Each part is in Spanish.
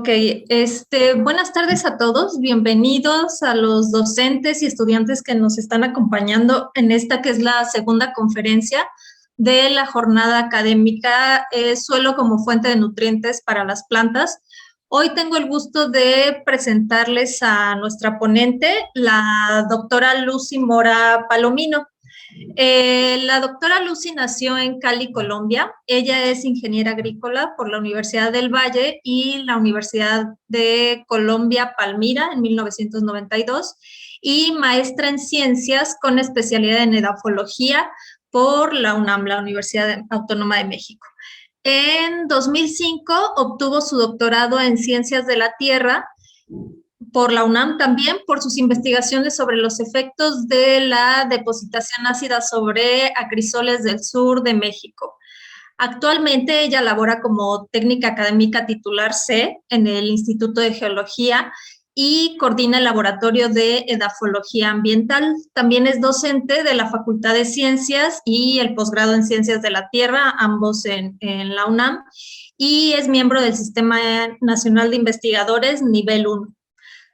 Ok, buenas tardes a todos, bienvenidos a los docentes y estudiantes que nos están acompañando en esta que es la segunda conferencia de la jornada académica Suelo como fuente de nutrientes para las plantas. Hoy tengo el gusto de presentarles a nuestra ponente, la doctora Lucy Mora Palomino. La doctora Lucy nació en Cali, Colombia. Ella es ingeniera agrícola por la Universidad del Valle y la Universidad de Colombia Palmira en 1992 y maestra en ciencias con especialidad en edafología por la UNAM, la Universidad Autónoma de México. En 2005 obtuvo su doctorado en ciencias de la tierra por la UNAM también, por sus investigaciones sobre los efectos de la depositación ácida sobre acrisoles del sur de México. Actualmente ella labora como técnica académica titular C en el Instituto de Geología y coordina el laboratorio de edafología ambiental. También es docente de la Facultad de Ciencias y el posgrado en Ciencias de la Tierra, ambos en la UNAM, y es miembro del Sistema Nacional de Investigadores Nivel 1.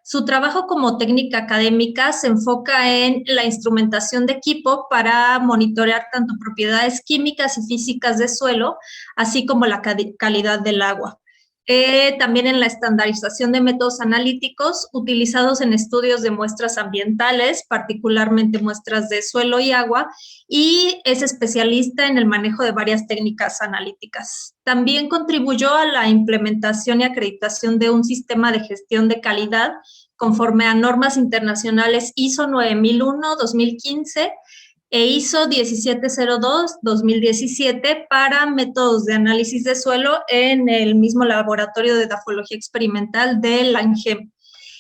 Su trabajo como técnica académica se enfoca en la instrumentación de equipo para monitorear tanto propiedades químicas y físicas del suelo, así como la calidad del agua. También en la estandarización de métodos analíticos utilizados en estudios de muestras ambientales, particularmente muestras de suelo y agua, y es especialista en el manejo de varias técnicas analíticas. También contribuyó a la implementación y acreditación de un sistema de gestión de calidad conforme a normas internacionales ISO 9001-2015 e ISO 1702-2017 para métodos de análisis de suelo en el mismo laboratorio de edafología experimental de la ANGEM.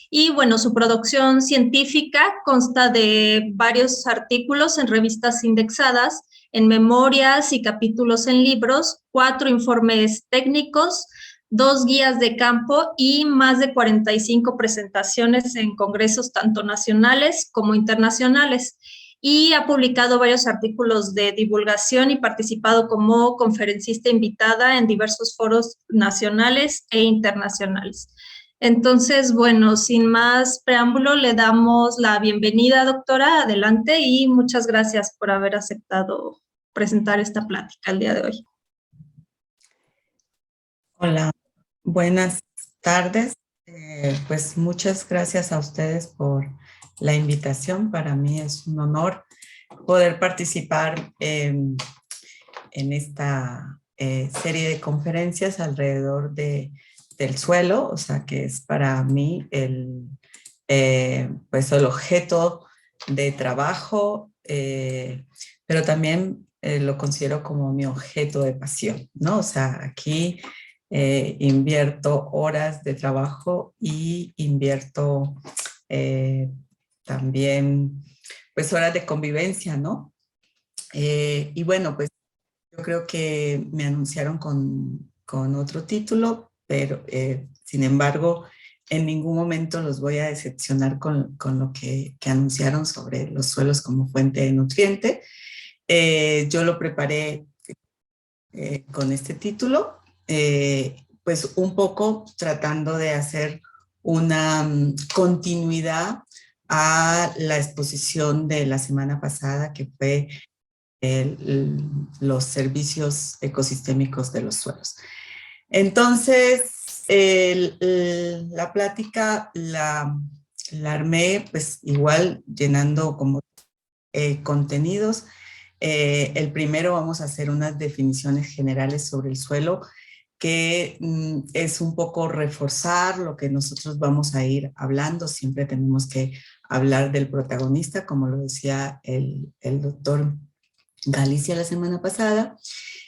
Y bueno, su producción científica consta de varios artículos en revistas indexadas, en memorias y capítulos en libros, 4 informes técnicos, 2 guías de campo y más de 45 presentaciones en congresos tanto nacionales como internacionales. Y ha publicado varios artículos de divulgación y participado como conferencista invitada en diversos foros nacionales e internacionales. Entonces, bueno, sin más preámbulo, le damos la bienvenida, doctora, adelante y muchas gracias por haber aceptado presentar esta plática el día de hoy. Hola, buenas tardes. Pues muchas gracias a ustedes por la invitación. Para mí es un honor poder participar en esta serie de conferencias alrededor del suelo, o sea que es para mí pues el objeto de trabajo, pero también lo considero como mi objeto de pasión, ¿no? O sea, aquí invierto horas de trabajo y invierto también pues horas de convivencia, ¿no? Y bueno, pues yo creo que me anunciaron con otro título, pero sin embargo, en ningún momento los voy a decepcionar con lo que anunciaron sobre los suelos como fuente de nutriente. Yo lo preparé con este título, pues un poco tratando de hacer una continuidad a la exposición de la semana pasada, que fue los servicios ecosistémicos de los suelos. Entonces, la plática la armé pues igual llenando como contenidos. El primero vamos a hacer unas definiciones generales sobre el suelo, que es un poco reforzar lo que nosotros vamos a ir hablando. Siempre tenemos que hablar del protagonista, como lo decía el doctor Galicia la semana pasada.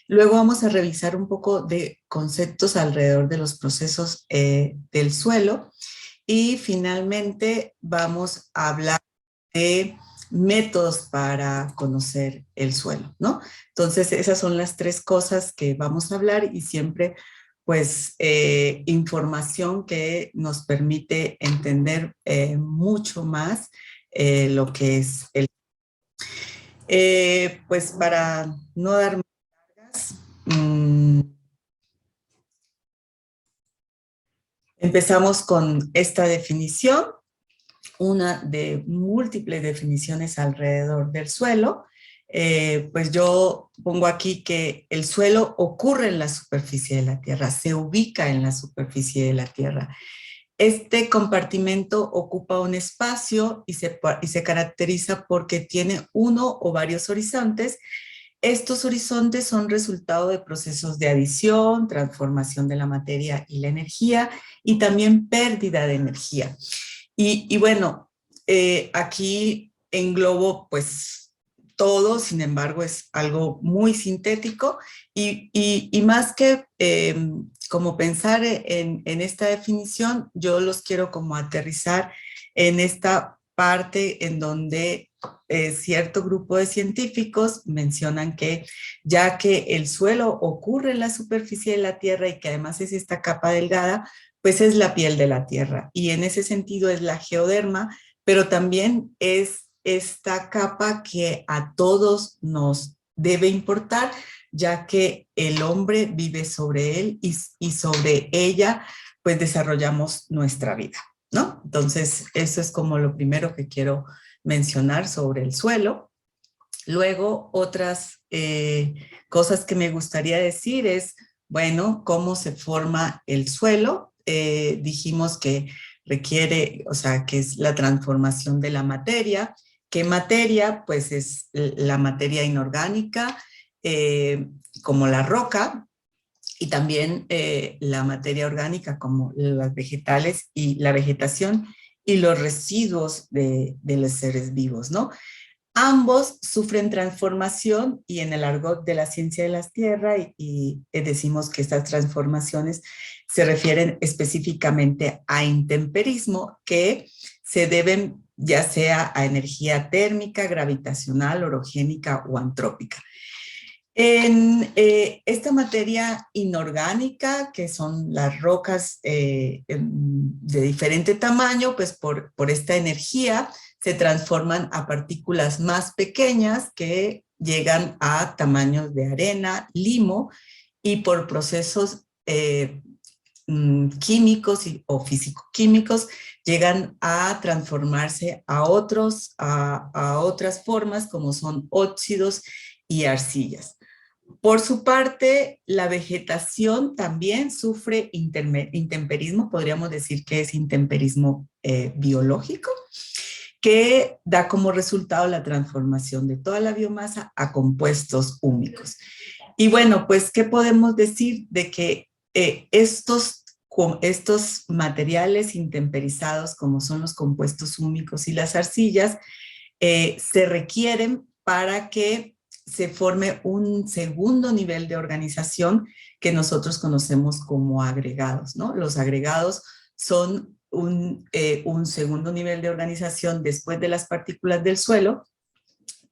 Luego vamos a revisar un poco de conceptos alrededor de los procesos del suelo y finalmente vamos a hablar de métodos para conocer el suelo, ¿no? Entonces esas son las tres cosas que vamos a hablar y siempre pues información que nos permite entender mucho más lo que es el pues para no dar más largas, Empezamos con esta definición, una de múltiples definiciones alrededor del suelo. Pues yo pongo aquí que el suelo ocurre en la superficie de la Tierra, se ubica en la superficie de la Tierra. Este compartimento ocupa un espacio y se caracteriza porque tiene uno o varios horizontes. Estos horizontes son resultado de procesos de adición, transformación de la materia y la energía, y también pérdida de energía. Y bueno, aquí englobo pues todo, sin embargo es algo muy sintético y más que como pensar en esta definición, yo los quiero como aterrizar en esta parte en donde cierto grupo de científicos mencionan que ya que el suelo ocurre en la superficie de la Tierra y que además es esta capa delgada, pues es la piel de la Tierra y en ese sentido es la geoderma, pero también es esta capa que a todos nos debe importar, ya que el hombre vive sobre él y sobre ella pues desarrollamos nuestra vida, ¿no? Entonces, eso es como lo primero que quiero mencionar sobre el suelo. Luego, otras cosas que me gustaría decir es, bueno, cómo se forma el suelo. Dijimos que requiere, o sea, que es la transformación de la materia. ¿Qué materia? Pues es la materia inorgánica, como la roca, y también la materia orgánica, como las vegetales y la vegetación y los residuos de los seres vivos, ¿no? Ambos sufren transformación y en el argot de la ciencia de las tierras decimos que estas transformaciones se refieren específicamente a intemperismo que se deben ya sea a energía térmica, gravitacional, orogénica o antrópica. En esta materia inorgánica, que son las rocas de diferente tamaño, pues por esta energía se transforman a partículas más pequeñas que llegan a tamaños de arena, limo, y por procesos químicos o físico-químicos llegan a transformarse a otras formas como son óxidos y arcillas. Por su parte, la vegetación también sufre intemperismo, podríamos decir que es intemperismo biológico, que da como resultado la transformación de toda la biomasa a compuestos húmicos. Y bueno, pues, ¿qué podemos decir de que estos materiales intemperizados, como son los compuestos húmicos y las arcillas, se requieren para que se forme un segundo nivel de organización que nosotros conocemos como agregados, ¿no? Los agregados son un segundo nivel de organización después de las partículas del suelo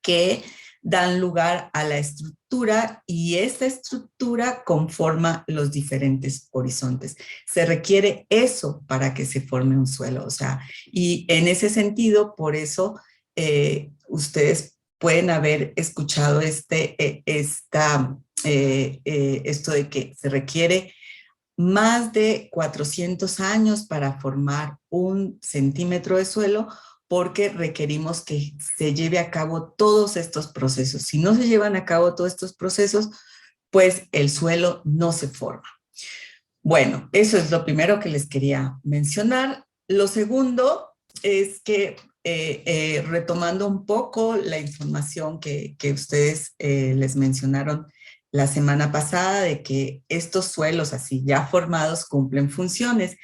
que dan lugar a la estructura y esta estructura conforma los diferentes horizontes. Se requiere eso para que se forme un suelo, o sea, y en ese sentido, por eso ustedes pueden haber escuchado esto de que se requiere más de 400 años para formar un centímetro de suelo porque requerimos que se lleve a cabo todos estos procesos. Si no se llevan a cabo todos estos procesos, pues el suelo no se forma. Bueno, eso es lo primero que les quería mencionar. Lo segundo es que retomando un poco la información que ustedes les mencionaron la semana pasada de que estos suelos así ya formados cumplen funciones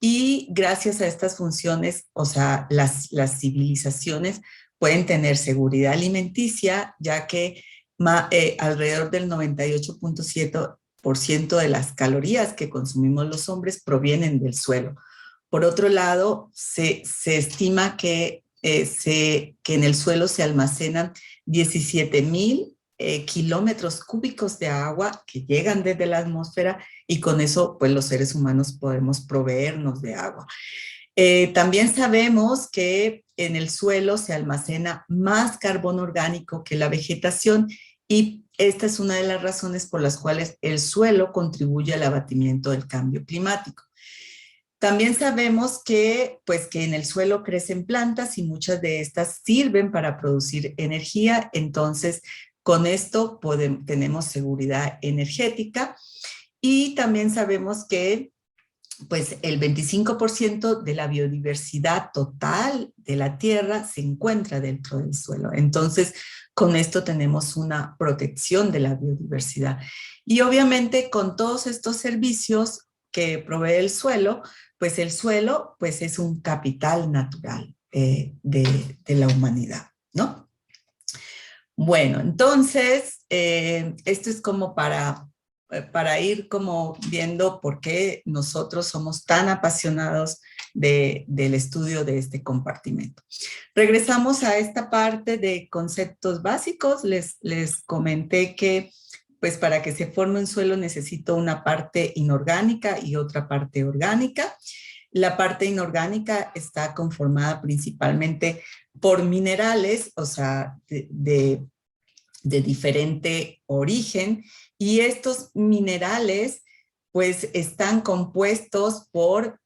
y gracias a estas funciones, o sea, las civilizaciones pueden tener seguridad alimenticia, ya que alrededor del 98.7% de las calorías que consumimos los hombres provienen del suelo. Por otro lado, se estima que en el suelo se almacenan 17,000 kilómetros cúbicos de agua que llegan desde la atmósfera y con eso pues los seres humanos podemos proveernos de agua. También sabemos que en el suelo se almacena más carbono orgánico que la vegetación y esta es una de las razones por las cuales el suelo contribuye al abatimiento del cambio climático. También sabemos que, pues, que en el suelo crecen plantas y muchas de estas sirven para producir energía. Entonces, con esto tenemos seguridad energética. Y también sabemos que pues el 25% de la biodiversidad total de la Tierra se encuentra dentro del suelo. Entonces, con esto tenemos una protección de la biodiversidad. Y obviamente con todos estos servicios que provee el suelo pues es un capital natural de la humanidad, ¿no? Bueno, entonces, esto es como para ir como viendo por qué nosotros somos tan apasionados del estudio de este compartimento. Regresamos a esta parte de conceptos básicos. Les comenté que pues para que se forme un suelo necesito una parte inorgánica y otra parte orgánica. La parte inorgánica está conformada principalmente por minerales, o sea, de diferente origen, y estos minerales pues están compuestos por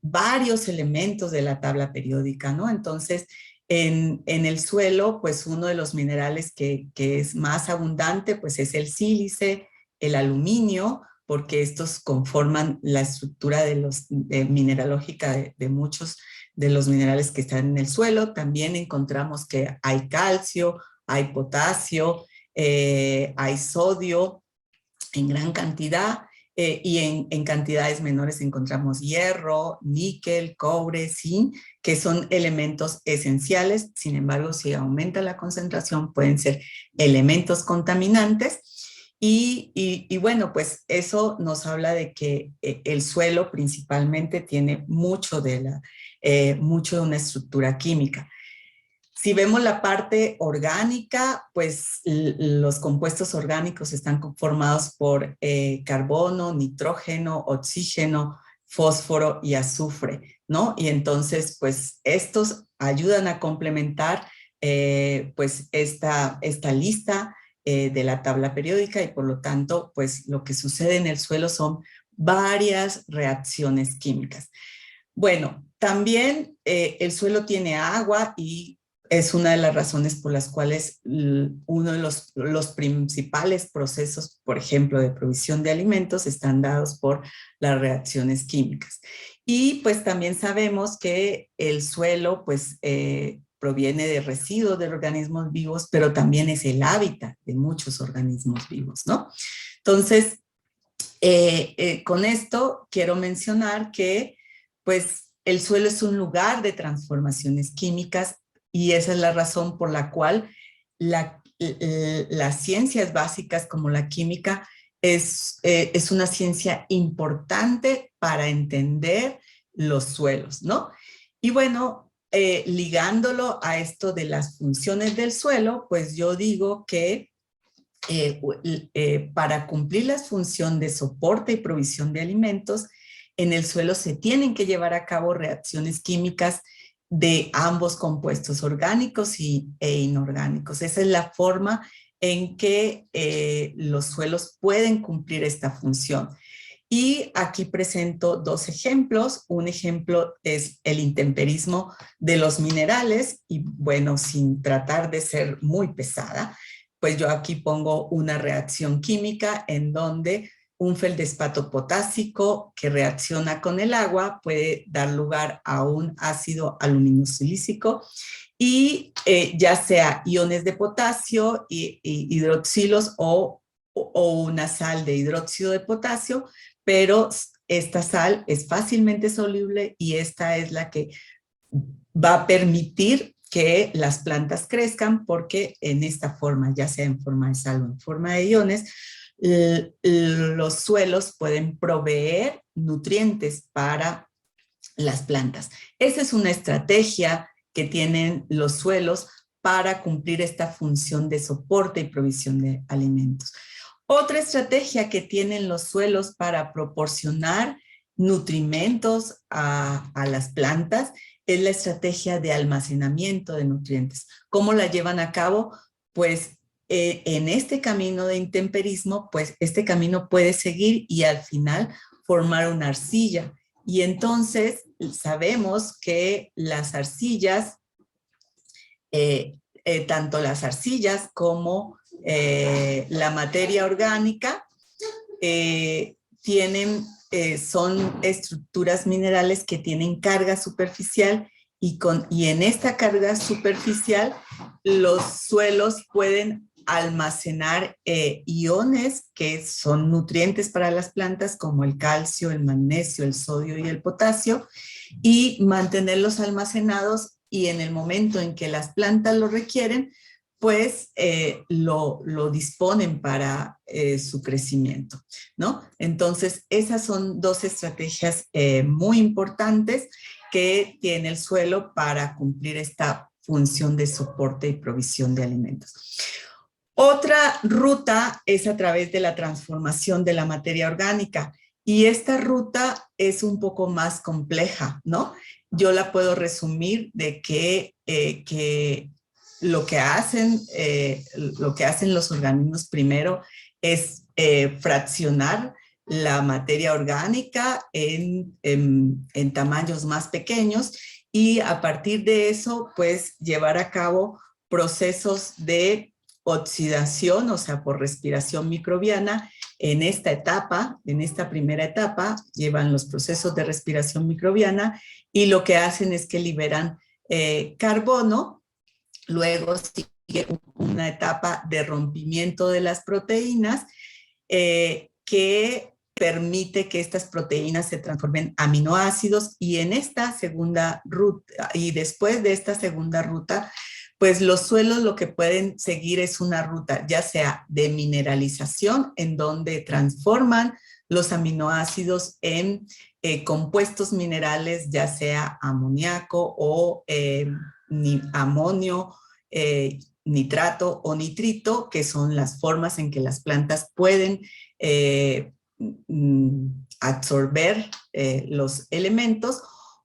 varios elementos de la tabla periódica, ¿no? Entonces, en el suelo, pues uno de los minerales que es más abundante, pues es el sílice, el aluminio, porque estos conforman la estructura mineralógica de muchos de los minerales que están en el suelo. También encontramos que hay calcio, hay potasio, hay sodio en gran cantidad, y en cantidades menores encontramos hierro, níquel, cobre, zinc, que son elementos esenciales. Sin embargo, si aumenta la concentración, pueden ser elementos contaminantes. Y bueno, pues eso nos habla de que el suelo principalmente tiene mucho de una estructura química. Si vemos la parte orgánica, pues los compuestos orgánicos están conformados por carbono, nitrógeno, oxígeno, fósforo y azufre, ¿no? Y entonces, pues estos ayudan a complementar pues esta lista de la tabla periódica, y por lo tanto, pues lo que sucede en el suelo son varias reacciones químicas. Bueno, también el suelo tiene agua, y es una de las razones por las cuales uno de los principales procesos, por ejemplo, de provisión de alimentos, están dados por las reacciones químicas. Y pues también sabemos que el suelo pues proviene de residuos de organismos vivos, pero también es el hábitat de muchos organismos vivos, ¿no? Entonces, con esto quiero mencionar que pues el suelo es un lugar de transformaciones químicas, y esa es la razón por la cual las ciencias básicas como la química es una ciencia importante para entender los suelos, ¿no? Y bueno, ligándolo a esto de las funciones del suelo, pues yo digo que para cumplir la función de soporte y provisión de alimentos, en el suelo se tienen que llevar a cabo reacciones químicas de ambos compuestos orgánicos e inorgánicos. Esa es la forma en que los suelos pueden cumplir esta función. Y aquí presento dos ejemplos. Un ejemplo es el intemperismo de los minerales, y bueno, sin tratar de ser muy pesada, pues yo aquí pongo una reacción química en donde un feldespato potásico que reacciona con el agua puede dar lugar a un ácido aluminiosilícico, y ya sea iones de potasio y hidroxilos o una sal de hidróxido de potasio, pero esta sal es fácilmente soluble, y esta es la que va a permitir que las plantas crezcan, porque en esta forma, ya sea en forma de sal o en forma de iones, los suelos pueden proveer nutrientes para las plantas. Esa es una estrategia que tienen los suelos para cumplir esta función de soporte y provisión de alimentos. Otra estrategia que tienen los suelos para proporcionar nutrimentos a las plantas es la estrategia de almacenamiento de nutrientes. ¿Cómo la llevan a cabo? Pues en este camino de intemperismo, pues este camino puede seguir y al final formar una arcilla. Y entonces sabemos que las arcillas, tanto las arcillas como la materia orgánica son estructuras minerales que tienen carga superficial y en esta carga superficial los suelos pueden almacenar iones que son nutrientes para las plantas como el calcio, el magnesio, el sodio y el potasio y mantenerlos almacenados y en el momento en que las plantas lo requieren, pues lo disponen para su crecimiento, ¿no? Entonces, esas son dos estrategias muy importantes que tiene el suelo para cumplir esta función de soporte y provisión de alimentos. Otra ruta es a través de la transformación de la materia orgánica y esta ruta es un poco más compleja, ¿no? Yo la puedo resumir de que lo que hacen los organismos primero es fraccionar la materia orgánica en tamaños más pequeños y a partir de eso, pues llevar a cabo procesos de oxidación, o sea, por respiración microbiana. En esta primera etapa, llevan los procesos de respiración microbiana y lo que hacen es que liberan carbono. Luego sigue una etapa de rompimiento de las proteínas que permite que estas proteínas se transformen en aminoácidos y en esta segunda ruta, y después de esta segunda ruta, pues los suelos lo que pueden seguir es una ruta ya sea de mineralización en donde transforman los aminoácidos en compuestos minerales, ya sea amoníaco o amonio, nitrato o nitrito, que son las formas en que las plantas pueden absorber los elementos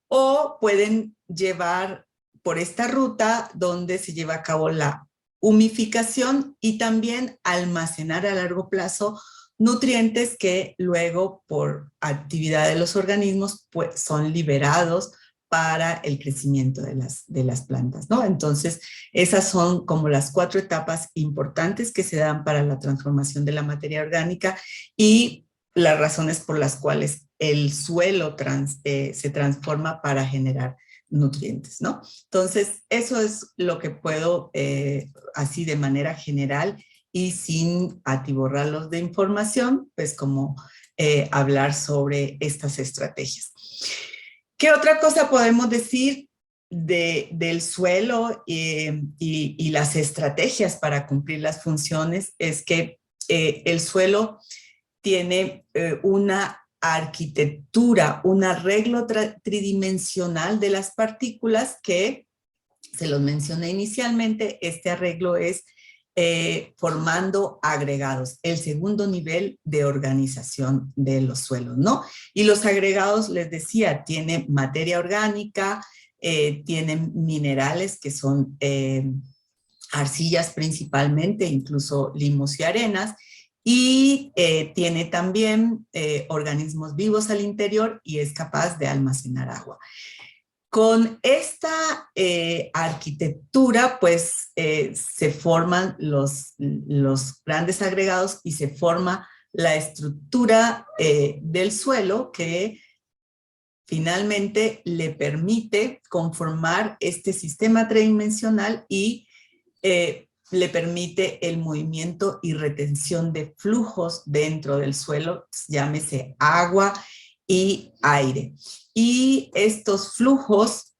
o pueden llevar por esta ruta donde se lleva a cabo la humificación y también almacenar a largo plazo nutrientes que luego por actividad de los organismos pues, son liberados para el crecimiento de las plantas, ¿no? Entonces, esas son como las 4 etapas importantes que se dan para la transformación de la materia orgánica y las razones por las cuales el suelo se transforma para generar nutrientes, ¿no? Entonces, eso es lo que puedo, así de manera general y sin atiborrarlos de información, pues como hablar sobre estas estrategias. ¿Qué otra cosa podemos decir del suelo y las estrategias para cumplir las funciones? Es que el suelo tiene una arquitectura, un arreglo tridimensional de las partículas que, se los mencioné inicialmente, este arreglo es formando agregados, el segundo nivel de organización de los suelos, ¿no? Y los agregados, les decía, tienen materia orgánica, tienen minerales que son arcillas principalmente, incluso limos y arenas, y tiene también organismos vivos al interior y es capaz de almacenar agua. Con esta arquitectura, pues, se forman los grandes agregados y se forma la estructura del suelo que finalmente le permite conformar este sistema tridimensional y le permite el movimiento y retención de flujos dentro del suelo, llámese agua y aire. Y estos flujos,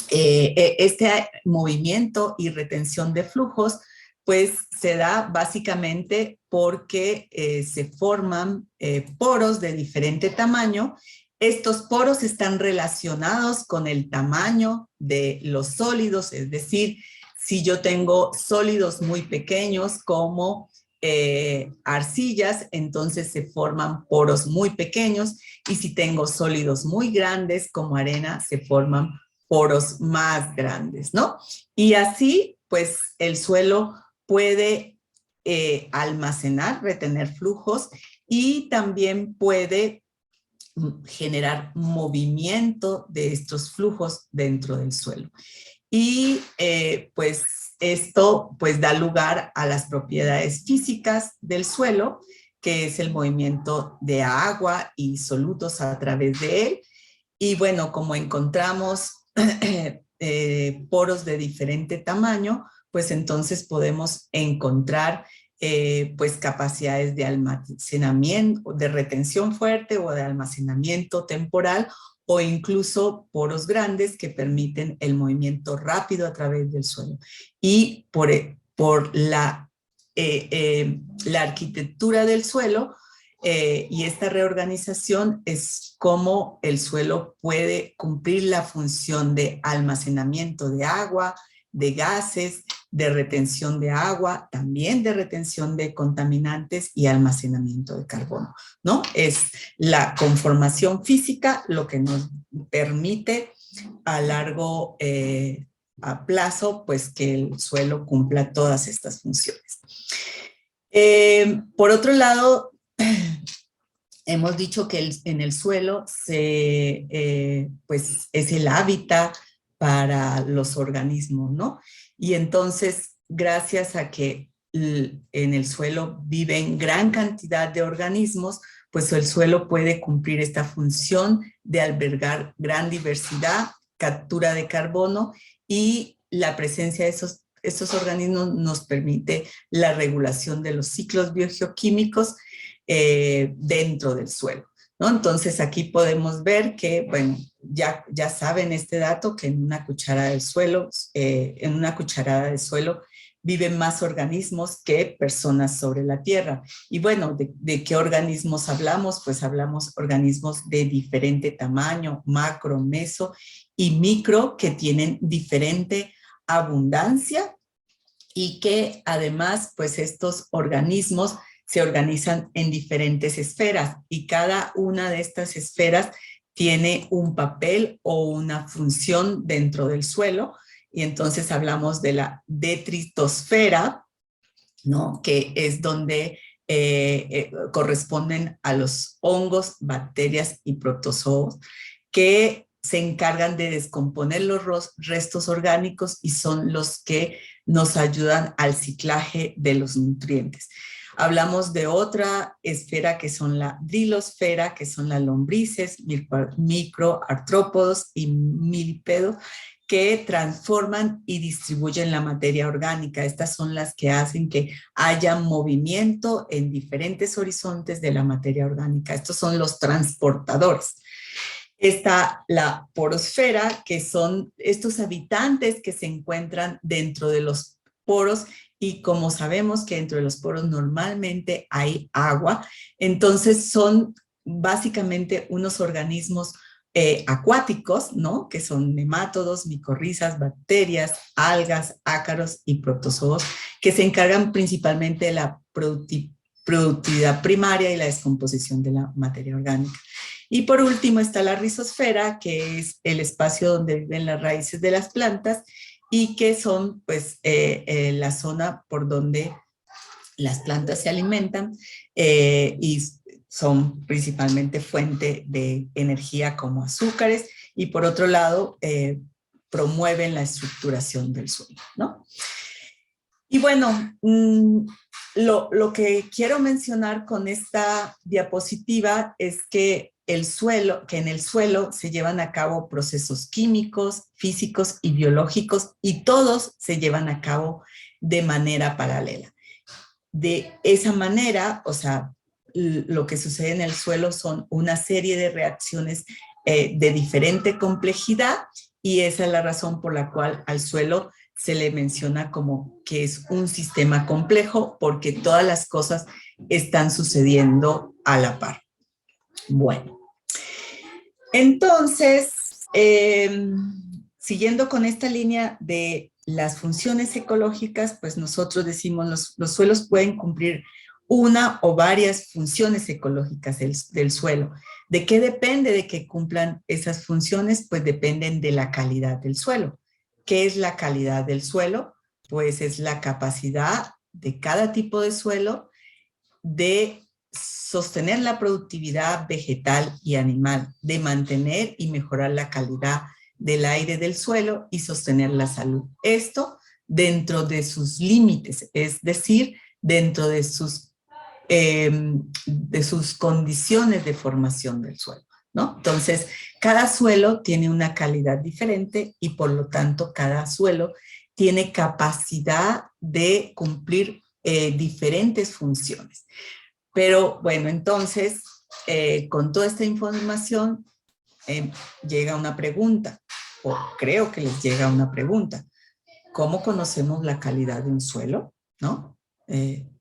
este movimiento y retención de flujos, pues se da básicamente porque se forman poros de diferente tamaño. Estos poros están relacionados con el tamaño de los sólidos, es decir, si yo tengo sólidos muy pequeños como arcillas, entonces se forman poros muy pequeños y si tengo sólidos muy grandes como arena, se forman poros más grandes, ¿no? Y así, pues, el suelo puede almacenar, retener flujos y también puede generar movimiento de estos flujos dentro del suelo. Y pues esto pues da lugar a las propiedades físicas del suelo, que es el movimiento de agua y solutos a través de él. Y bueno, como encontramos poros de diferente tamaño, pues entonces podemos encontrar pues capacidades de almacenamiento, de retención fuerte o de almacenamiento temporal, o incluso poros grandes que permiten el movimiento rápido a través del suelo. Y por la arquitectura del suelo, y esta reorganización es cómo el suelo puede cumplir la función de almacenamiento de agua, de gases, de retención de agua, también de retención de contaminantes y almacenamiento de carbono, ¿no? Es la conformación física lo que nos permite a largo a plazo, pues que el suelo cumpla todas estas funciones. Por otro lado, hemos dicho que en el suelo pues es el hábitat para los organismos, ¿no? Y entonces, gracias a que en el suelo viven gran cantidad de organismos, pues el suelo puede cumplir esta función de albergar gran diversidad, captura de carbono, y la presencia de estos organismos nos permite la regulación de los ciclos biogeoquímicos dentro del suelo, ¿no? Entonces aquí podemos ver que, bueno, ya saben este dato, que en una cucharada de suelo, viven más organismos que personas sobre la Tierra. Y bueno, ¿de qué organismos hablamos? Pues hablamos organismos de diferente tamaño, macro, meso y micro, que tienen diferente abundancia, y que además, pues estos organismos se organizan en diferentes esferas, y cada una de estas esferas tiene un papel o una función dentro del suelo. Y entonces hablamos de la detritosfera, ¿no? Que es donde corresponden a los hongos, bacterias y protozoos, que se encargan de descomponer los restos orgánicos y son los que nos ayudan al ciclaje de los nutrientes. Hablamos de otra esfera que son la drilosfera, que son las lombrices, microartrópodos y milípedos, que transforman y distribuyen la materia orgánica. Estas son las que hacen que haya movimiento en diferentes horizontes de la materia orgánica. Estos son los transportadores. Está la porosfera, que son estos habitantes que se encuentran dentro de los poros, y como sabemos que dentro de los poros normalmente hay agua, entonces son básicamente unos organismos acuáticos, ¿no? Que son nemátodos, micorrizas, bacterias, algas, ácaros y protozoos, que se encargan principalmente de la productividad primaria y la descomposición de la materia orgánica. Y por último está la rizosfera, que es el espacio donde viven las raíces de las plantas, y que son pues la zona por donde las plantas se alimentan y son principalmente fuente de energía como azúcares, y por otro lado promueven la estructuración del suelo, ¿no? Y bueno, lo que quiero mencionar con esta diapositiva es que en el suelo se llevan a cabo procesos químicos, físicos y biológicos, y todos se llevan a cabo de manera paralela. De esa manera, o sea, lo que sucede en el suelo son una serie de reacciones de diferente complejidad, y esa es la razón por la cual al suelo se le menciona como que es un sistema complejo, porque todas las cosas están sucediendo a la par. Bueno, entonces, siguiendo con esta línea de las funciones ecológicas, pues nosotros decimos los suelos pueden cumplir una o varias funciones ecológicas del suelo. ¿De qué depende de que cumplan esas funciones? Pues dependen de la calidad del suelo. ¿Qué es la calidad del suelo? Pues es la capacidad de cada tipo de suelo de sostener la productividad vegetal y animal, de mantener y mejorar la calidad del aire del suelo y sostener la salud. Esto dentro de sus límites, es decir, dentro de sus condiciones de formación del suelo, ¿no? Entonces, cada suelo tiene una calidad diferente y por lo tanto cada suelo tiene capacidad de cumplir diferentes funciones. Pero bueno, entonces, con toda esta información llega una pregunta, o creo que les llega una pregunta. ¿Cómo conocemos la calidad de un suelo? ¿No?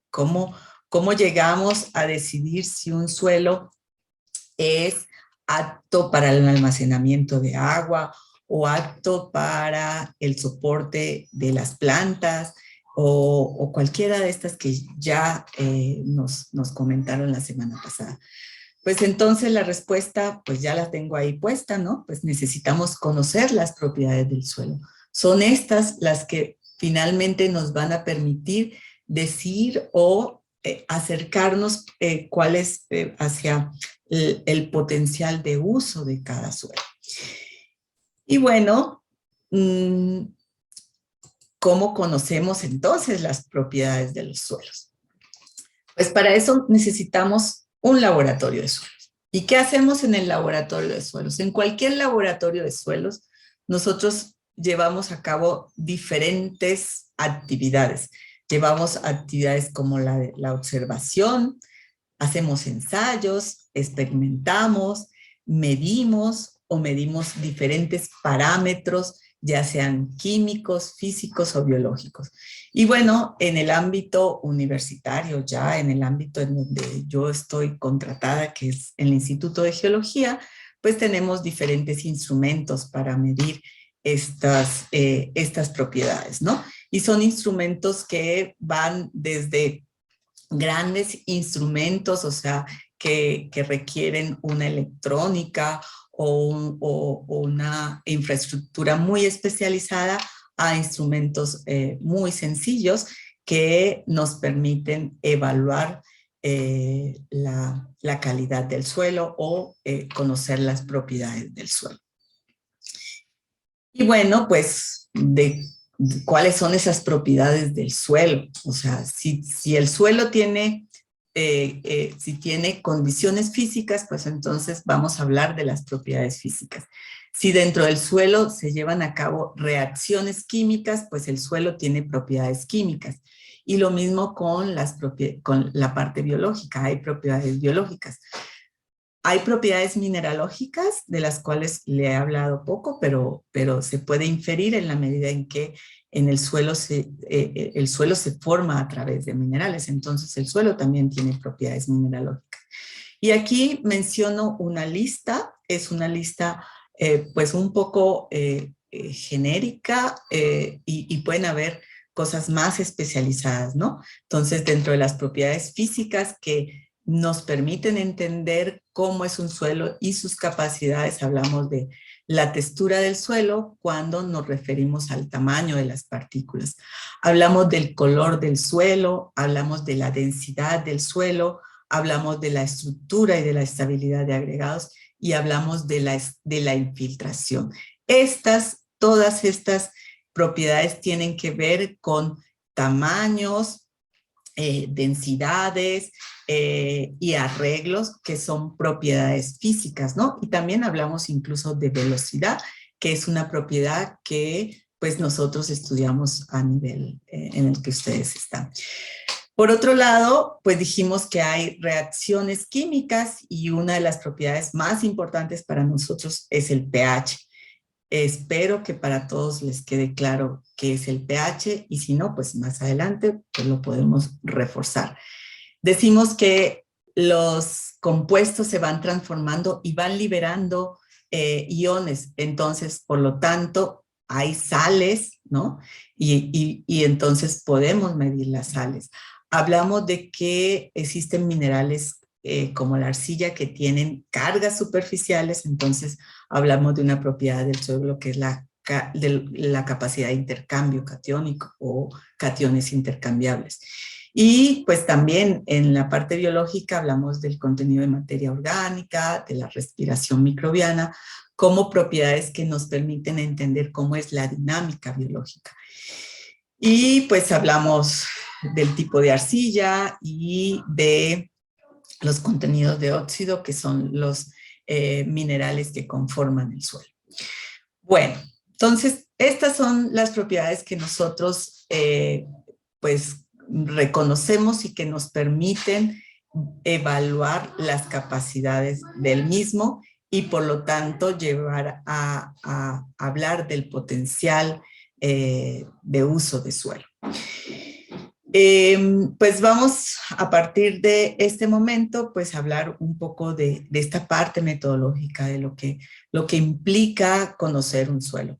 ¿Cómo llegamos a decidir si un suelo es apto para el almacenamiento de agua o apto para el soporte de las plantas o cualquiera de estas que ya nos comentaron la semana pasada? Pues entonces la respuesta, pues ya la tengo ahí puesta, ¿no? Pues necesitamos conocer las propiedades del suelo. Son estas las que finalmente nos van a permitir decir o acercarnos cuál es hacia el potencial de uso de cada suelo. Y bueno, ¿cómo conocemos entonces las propiedades de los suelos? Pues para eso necesitamos un laboratorio de suelos. ¿Y qué hacemos en el laboratorio de suelos? En cualquier laboratorio de suelos, nosotros llevamos a cabo diferentes actividades. Llevamos actividades como la observación, hacemos ensayos, experimentamos, medimos diferentes parámetros, ya sean químicos, físicos o biológicos. Y bueno, en el ámbito universitario, ya en el ámbito en donde yo estoy contratada, que es el Instituto de Geología, pues tenemos diferentes instrumentos para medir estas propiedades, ¿no? Y son instrumentos que van desde grandes instrumentos, o sea, que requieren una electrónica o una infraestructura muy especializada, a instrumentos muy sencillos que nos permiten evaluar la calidad del suelo o conocer las propiedades del suelo. Y bueno, pues ¿cuáles son esas propiedades del suelo? O sea, si el suelo tiene, si tiene condiciones físicas, pues entonces vamos a hablar de las propiedades físicas. Si dentro del suelo se llevan a cabo reacciones químicas, pues el suelo tiene propiedades químicas. Y lo mismo con la parte biológica, hay propiedades biológicas. Hay propiedades mineralógicas de las cuales le he hablado poco, pero se puede inferir en la medida en que en el suelo se forma a través de minerales. Entonces el suelo también tiene propiedades mineralógicas. Y aquí menciono una lista, es una lista pues un poco genérica y pueden haber cosas más especializadas, ¿no? Entonces dentro de las propiedades físicas que nos permiten entender cómo es un suelo y sus capacidades. Hablamos de la textura del suelo cuando nos referimos al tamaño de las partículas. Hablamos del color del suelo, hablamos de la densidad del suelo, hablamos de la estructura y de la estabilidad de agregados y hablamos de la infiltración. Todas estas propiedades tienen que ver con tamaños, densidades y arreglos que son propiedades físicas, ¿no? Y también hablamos incluso de velocidad, que es una propiedad que pues nosotros estudiamos a nivel en el que ustedes están. Por otro lado, pues dijimos que hay reacciones químicas y una de las propiedades más importantes para nosotros es el pH. Espero que para todos les quede claro qué es el pH y si no, pues más adelante pues lo podemos reforzar. Decimos que los compuestos se van transformando y van liberando iones, entonces por lo tanto hay sales, ¿no? Y entonces podemos medir las sales. Hablamos de que existen minerales como la arcilla que tienen cargas superficiales, entonces hablamos de una propiedad del suelo que es la capacidad de intercambio catiónico o cationes intercambiables. Y pues también en la parte biológica hablamos del contenido de materia orgánica, de la respiración microbiana, como propiedades que nos permiten entender cómo es la dinámica biológica. Y pues hablamos del tipo de arcilla y de los contenidos de óxido, que son los minerales que conforman el suelo. Bueno, entonces estas son las propiedades que nosotros pues reconocemos y que nos permiten evaluar las capacidades del mismo y por lo tanto llevar a hablar del potencial de uso de suelo. Pues vamos a partir de este momento pues a hablar un poco de esta parte metodológica de lo que implica conocer un suelo.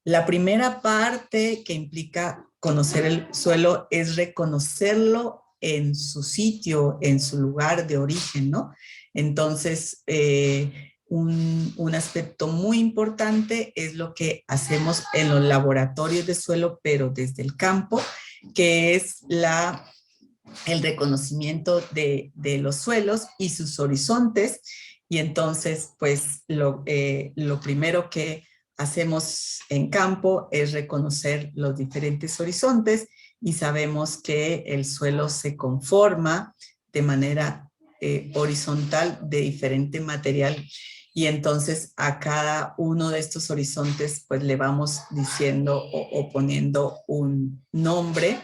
La primera parte que implica conocer el suelo es reconocerlo en su sitio, en su lugar de origen, ¿no? Entonces, un aspecto muy importante es lo que hacemos en los laboratorios de suelo, pero desde el campo, que es el reconocimiento de los suelos y sus horizontes. Y entonces, pues, lo primero que hacemos en campo es reconocer los diferentes horizontes y sabemos que el suelo se conforma de manera horizontal de diferente material y entonces a cada uno de estos horizontes pues le vamos diciendo o poniendo un nombre,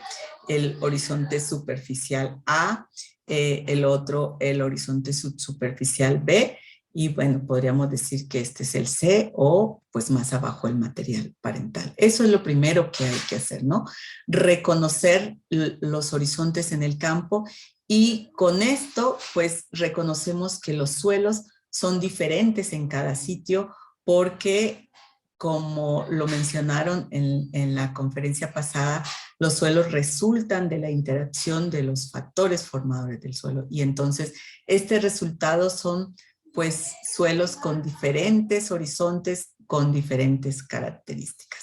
el horizonte superficial A, el otro el horizonte subsuperficial B, y bueno, podríamos decir que este es el C o pues más abajo el material parental. Eso es lo primero que hay que hacer, ¿no? Reconocer los horizontes en el campo y con esto pues reconocemos que los suelos son diferentes en cada sitio porque, como lo mencionaron en la conferencia pasada, los suelos resultan de la interacción de los factores formadores del suelo. Y entonces, este resultado son, pues, suelos con diferentes horizontes, con diferentes características.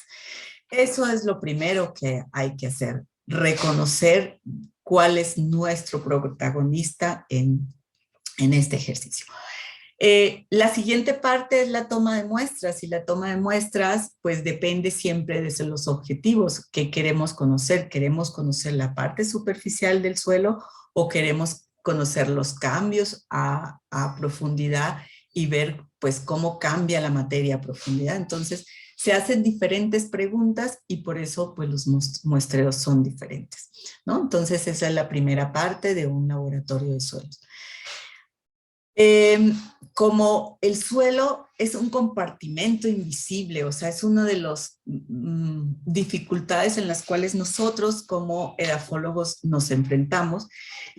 Eso es lo primero que hay que hacer, reconocer cuál es nuestro protagonista en este ejercicio. La siguiente parte es la toma de muestras y la toma de muestras pues depende siempre de los objetivos que queremos conocer. ¿Queremos conocer la parte superficial del suelo o queremos conocer los cambios a profundidad y ver pues cómo cambia la materia a profundidad? Entonces se hacen diferentes preguntas y por eso pues los muestreos son diferentes, ¿no? Entonces esa es la primera parte de un laboratorio de suelos. Como el suelo es un compartimento invisible, o sea, es una de las dificultades en las cuales nosotros como edafólogos nos enfrentamos.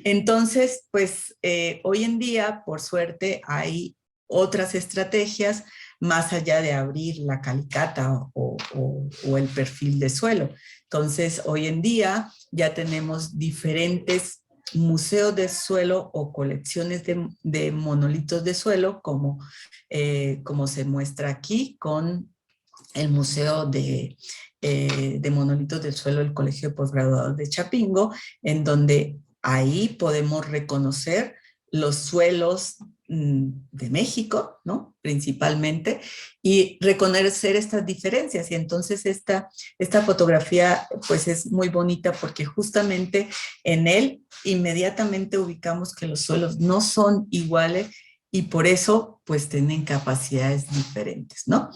Entonces, pues hoy en día, por suerte, hay otras estrategias más allá de abrir la calicata o el perfil de suelo. Entonces, hoy en día ya tenemos diferentes museos de suelo o colecciones de monolitos de suelo, como se muestra aquí con el Museo de Monolitos del Suelo del Colegio de Postgraduados de Chapingo, en donde ahí podemos reconocer los suelos de México, ¿no? Principalmente, y reconocer estas diferencias. Y entonces esta fotografía pues es muy bonita porque justamente en él inmediatamente ubicamos que los suelos no son iguales y por eso pues tienen capacidades diferentes, ¿no?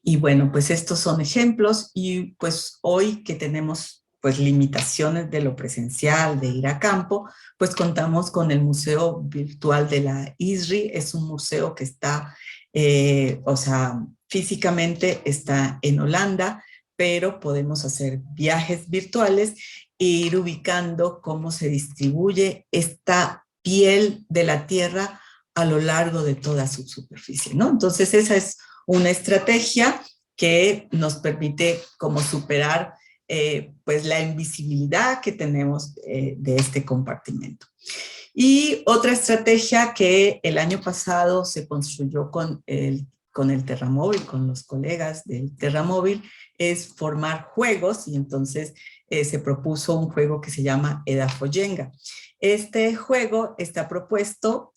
Y bueno, pues estos son ejemplos y pues hoy que tenemos pues limitaciones de lo presencial, de ir a campo, pues contamos con el Museo Virtual de la ISRI. Es un museo que está, o sea, físicamente está en Holanda, pero podemos hacer viajes virtuales e ir ubicando cómo se distribuye esta piel de la tierra a lo largo de toda su superficie, ¿no? Entonces esa es una estrategia que nos permite como superar pues la invisibilidad que tenemos de este compartimento. Y otra estrategia que el año pasado se construyó con el Terramóvil, con los colegas del Terramóvil, es formar juegos y entonces se propuso un juego que se llama Edafoyenga. Este juego está propuesto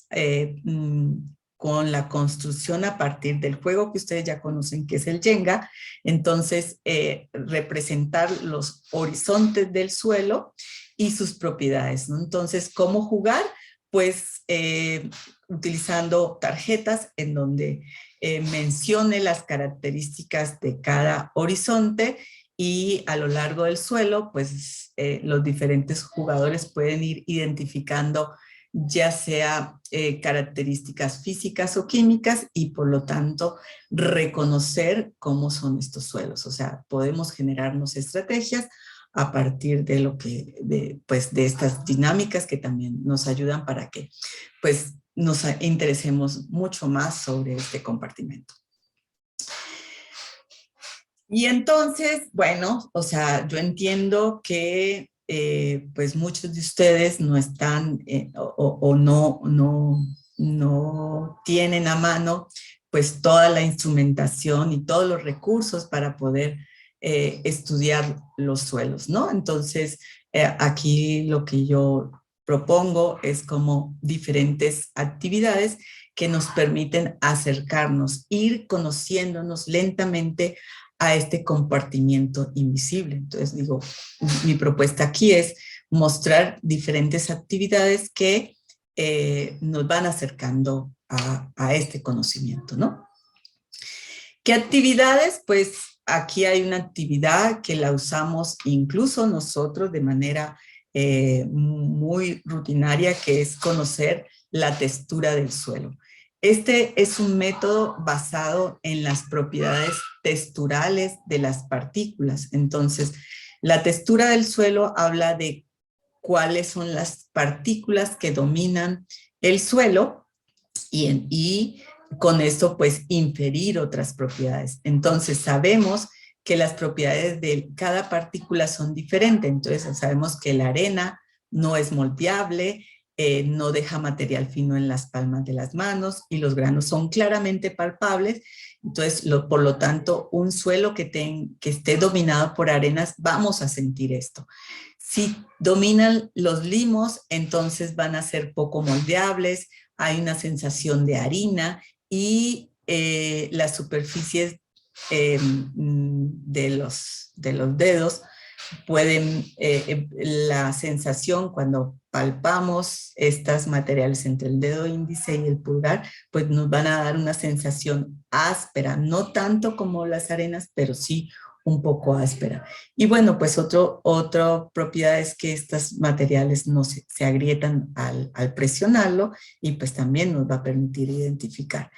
con la construcción a partir del juego que ustedes ya conocen, que es el Jenga. Entonces, representar los horizontes del suelo y sus propiedades, ¿no? Entonces, ¿cómo jugar? Pues utilizando tarjetas en donde mencione las características de cada horizonte, y a lo largo del suelo, pues los diferentes jugadores pueden ir identificando ya sea características físicas o químicas, y por lo tanto reconocer cómo son estos suelos. O sea, podemos generarnos estrategias a partir de lo que, pues, de estas dinámicas que también nos ayudan para que pues nos interesemos mucho más sobre este compartimento. Y entonces, bueno, o sea, yo entiendo que pues muchos de ustedes no están o no tienen a mano pues toda la instrumentación y todos los recursos para poder estudiar los suelos, ¿no? Entonces, aquí lo que yo propongo es como diferentes actividades que nos permiten acercarnos, ir conociéndonos lentamente a este compartimiento invisible. Entonces digo, mi propuesta aquí es mostrar diferentes actividades que nos van acercando a este conocimiento, ¿no? ¿Qué actividades? Pues aquí hay una actividad que la usamos incluso nosotros de manera muy rutinaria, que es conocer la textura del suelo. Este es un método basado en las propiedades texturales de las partículas. Entonces, la textura del suelo habla de cuáles son las partículas que dominan el suelo y con esto pues inferir otras propiedades. Entonces sabemos que las propiedades de cada partícula son diferentes. Entonces sabemos que la arena no es moldeable, no deja material fino en las palmas de las manos y los granos son claramente palpables. Entonces, por lo tanto, un suelo que esté dominado por arenas, vamos a sentir esto. Si dominan los limos, entonces van a ser poco moldeables, hay una sensación de harina y las superficies de los dedos pueden, la sensación cuando palpamos estos materiales entre el dedo índice y el pulgar, pues nos van a dar una sensación áspera, no tanto como las arenas, pero sí un poco áspera. Y bueno, pues otra propiedad es que estos materiales no se agrietan al presionarlo, y pues también nos va a permitir identificar.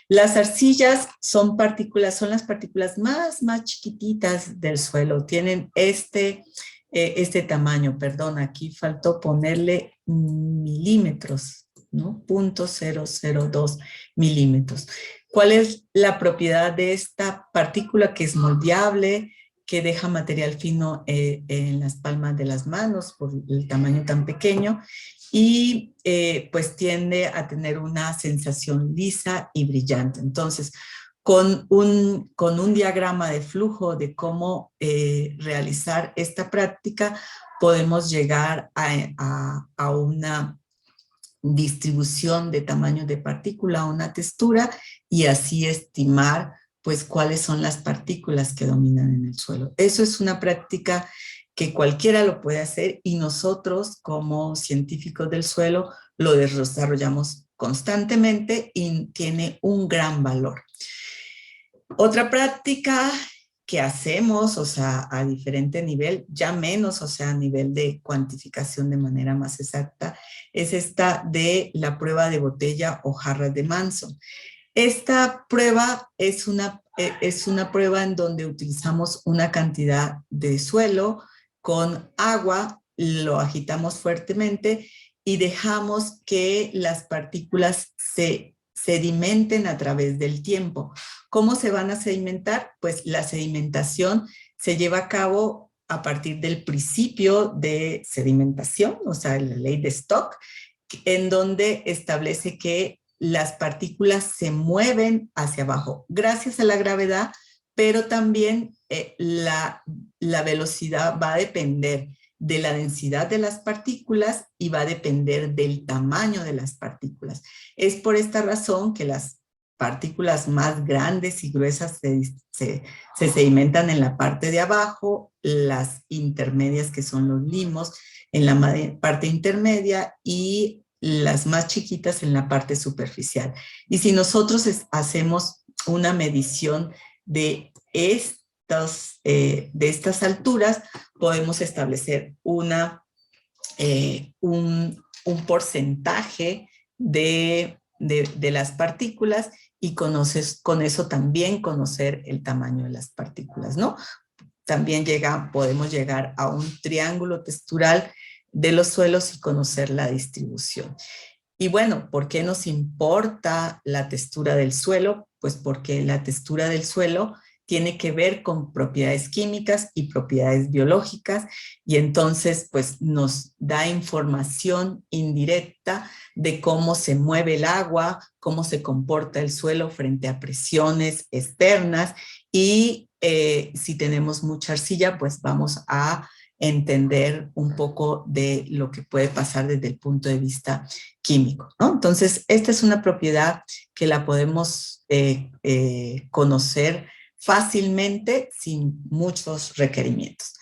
Las arcillas son las partículas más chiquititas del suelo. Tienen este tamaño, perdón, aquí faltó ponerle milímetros, ¿no? 0.002 milímetros. ¿Cuál es la propiedad de esta partícula? Que es moldeable, que deja material fino en las palmas de las manos por el tamaño tan pequeño, y pues tiende a tener una sensación lisa y brillante. Entonces, con un diagrama de flujo de cómo realizar esta práctica, podemos llegar a una distribución de tamaño de partícula, una textura, y así estimar pues cuáles son las partículas que dominan en el suelo. Eso es una práctica que cualquiera lo puede hacer, y nosotros como científicos del suelo lo desarrollamos constantemente y tiene un gran valor. Otra práctica que hacemos, o sea, a diferente nivel, ya menos, o sea, a nivel de cuantificación de manera más exacta, es esta de la prueba de botella o jarras de Manson. Esta prueba es una prueba en donde utilizamos una cantidad de suelo con agua, lo agitamos fuertemente y dejamos que las partículas se sedimenten a través del tiempo. ¿Cómo se van a sedimentar? Pues la sedimentación se lleva a cabo a partir del principio de sedimentación, o sea, la ley de Stock, en donde establece que las partículas se mueven hacia abajo gracias a la gravedad, pero también la velocidad va a depender de la densidad de las partículas y va a depender del tamaño de las partículas. Es por esta razón que las partículas más grandes y gruesas se sedimentan en la parte de abajo, las intermedias, que son los limos, en la parte intermedia, y las más chiquitas en la parte superficial. Y si nosotros hacemos una medición de estas alturas, podemos establecer un porcentaje de las partículas, y con eso también conocer el tamaño de las partículas, ¿no? También podemos llegar a un triángulo textural de los suelos y conocer la distribución. Y bueno, ¿por qué nos importa la textura del suelo? Pues porque la textura del suelo tiene que ver con propiedades químicas y propiedades biológicas, y entonces pues nos da información indirecta de cómo se mueve el agua, cómo se comporta el suelo frente a presiones externas, y si tenemos mucha arcilla, pues vamos a entender un poco de lo que puede pasar desde el punto de vista químico, ¿no? Entonces, esta es una propiedad que la podemos conocer fácilmente sin muchos requerimientos.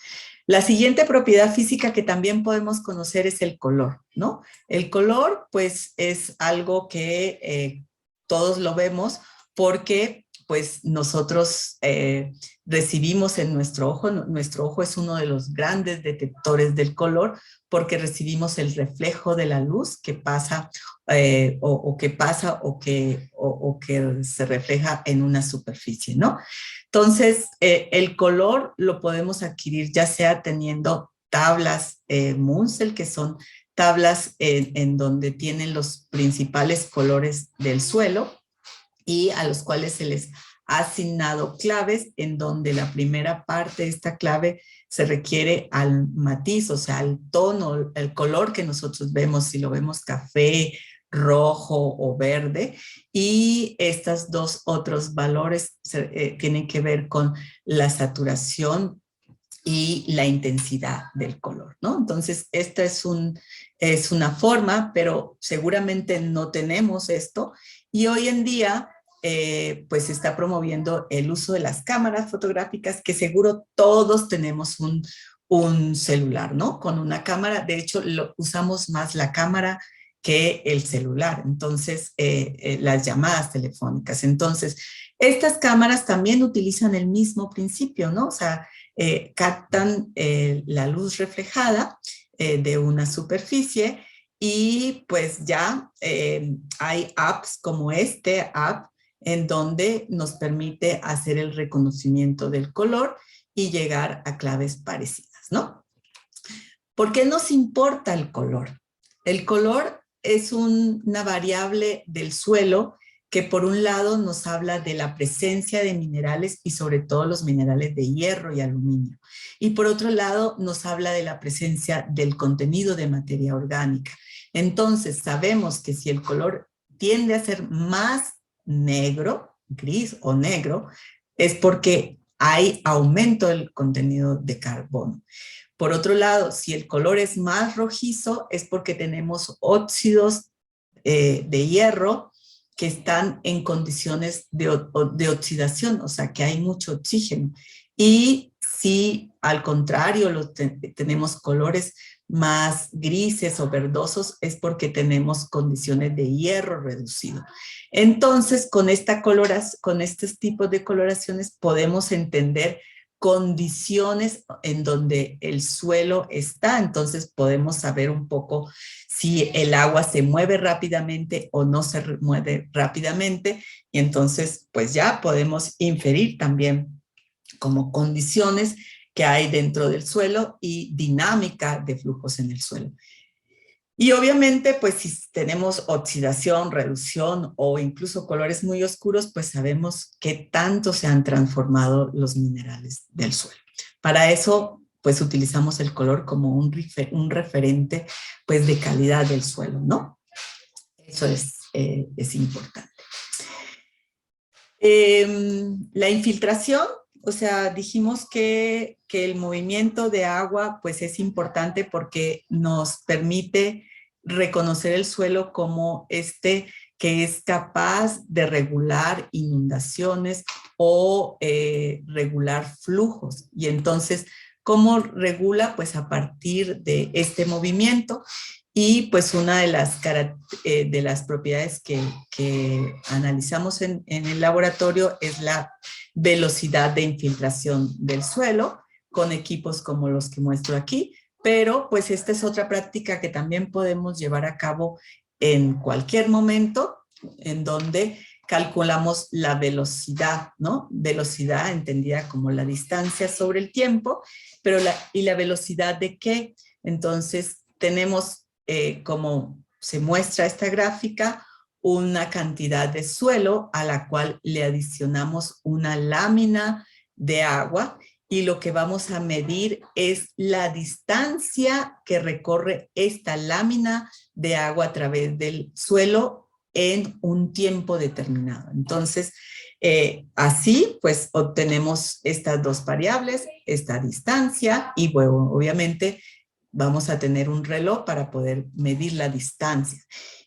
La siguiente propiedad física que también podemos conocer es el color, ¿no? El color, pues, es algo que todos lo vemos porque, pues, nosotros recibimos en nuestro ojo es uno de los grandes detectores del color, porque recibimos el reflejo de la luz que pasa o que se refleja en una superficie, ¿no? Entonces, el color lo podemos adquirir ya sea teniendo tablas Munsell, que son tablas en donde tienen los principales colores del suelo, y a los cuales se les ha asignado claves, en donde la primera parte de esta clave se requiere al matiz, o sea, al tono, el color que nosotros vemos, si lo vemos café, rojo o verde, y estos dos otros valores tienen que ver con la saturación y la intensidad del color, ¿no? Entonces, esta es una forma, pero seguramente no tenemos esto, y hoy en día pues se está promoviendo el uso de las cámaras fotográficas, que seguro todos tenemos un celular, ¿no? Con una cámara, de hecho, usamos más la cámara que el celular, entonces las llamadas telefónicas. Entonces, estas cámaras también utilizan el mismo principio, ¿no? O sea, captan la luz reflejada de una superficie, y pues ya hay apps como este app, en donde nos permite hacer el reconocimiento del color y llegar a claves parecidas, ¿no? ¿Por qué nos importa el color? El color es una variable del suelo que por un lado nos habla de la presencia de minerales, y sobre todo los minerales de hierro y aluminio. Y por otro lado nos habla de la presencia del contenido de materia orgánica. Entonces sabemos que si el color tiende a ser más negro, gris o negro, es porque hay aumento del contenido de carbono. Por otro lado, si el color es más rojizo, es porque tenemos óxidos de hierro que están en condiciones de oxidación, o sea que hay mucho oxígeno. Y si al contrario tenemos colores más grises o verdosos, es porque tenemos condiciones de hierro reducido. Entonces, con estos tipos de coloraciones podemos entender condiciones en donde el suelo está. Entonces podemos saber un poco si el agua se mueve rápidamente o no se mueve rápidamente, y entonces pues ya podemos inferir también como condiciones que hay dentro del suelo y dinámica de flujos en el suelo. Y obviamente, pues si tenemos oxidación, reducción o incluso colores muy oscuros, pues sabemos qué tanto se han transformado los minerales del suelo. Para eso, pues utilizamos el color como un referente, pues de calidad del suelo, ¿no? Eso es importante. La infiltración, o sea, dijimos que el movimiento de agua pues es importante porque nos permite reconocer el suelo como que es capaz de regular inundaciones o regular flujos. Y entonces, ¿cómo regula? Pues a partir de este movimiento. Y pues una de las propiedades que analizamos en el laboratorio es la velocidad de infiltración del suelo con equipos como los que muestro aquí, pero pues esta es otra práctica que también podemos llevar a cabo en cualquier momento en donde calculamos la velocidad, ¿no? Velocidad entendida como la distancia sobre el tiempo, pero ¿y la velocidad de qué? Entonces tenemos, como se muestra esta gráfica, una cantidad de suelo a la cual le adicionamos una lámina de agua y lo que vamos a medir es la distancia que recorre esta lámina de agua a través del suelo en un tiempo determinado. Entonces, así pues obtenemos estas dos variables, esta distancia y bueno, obviamente vamos a tener un reloj para poder medir la distancia.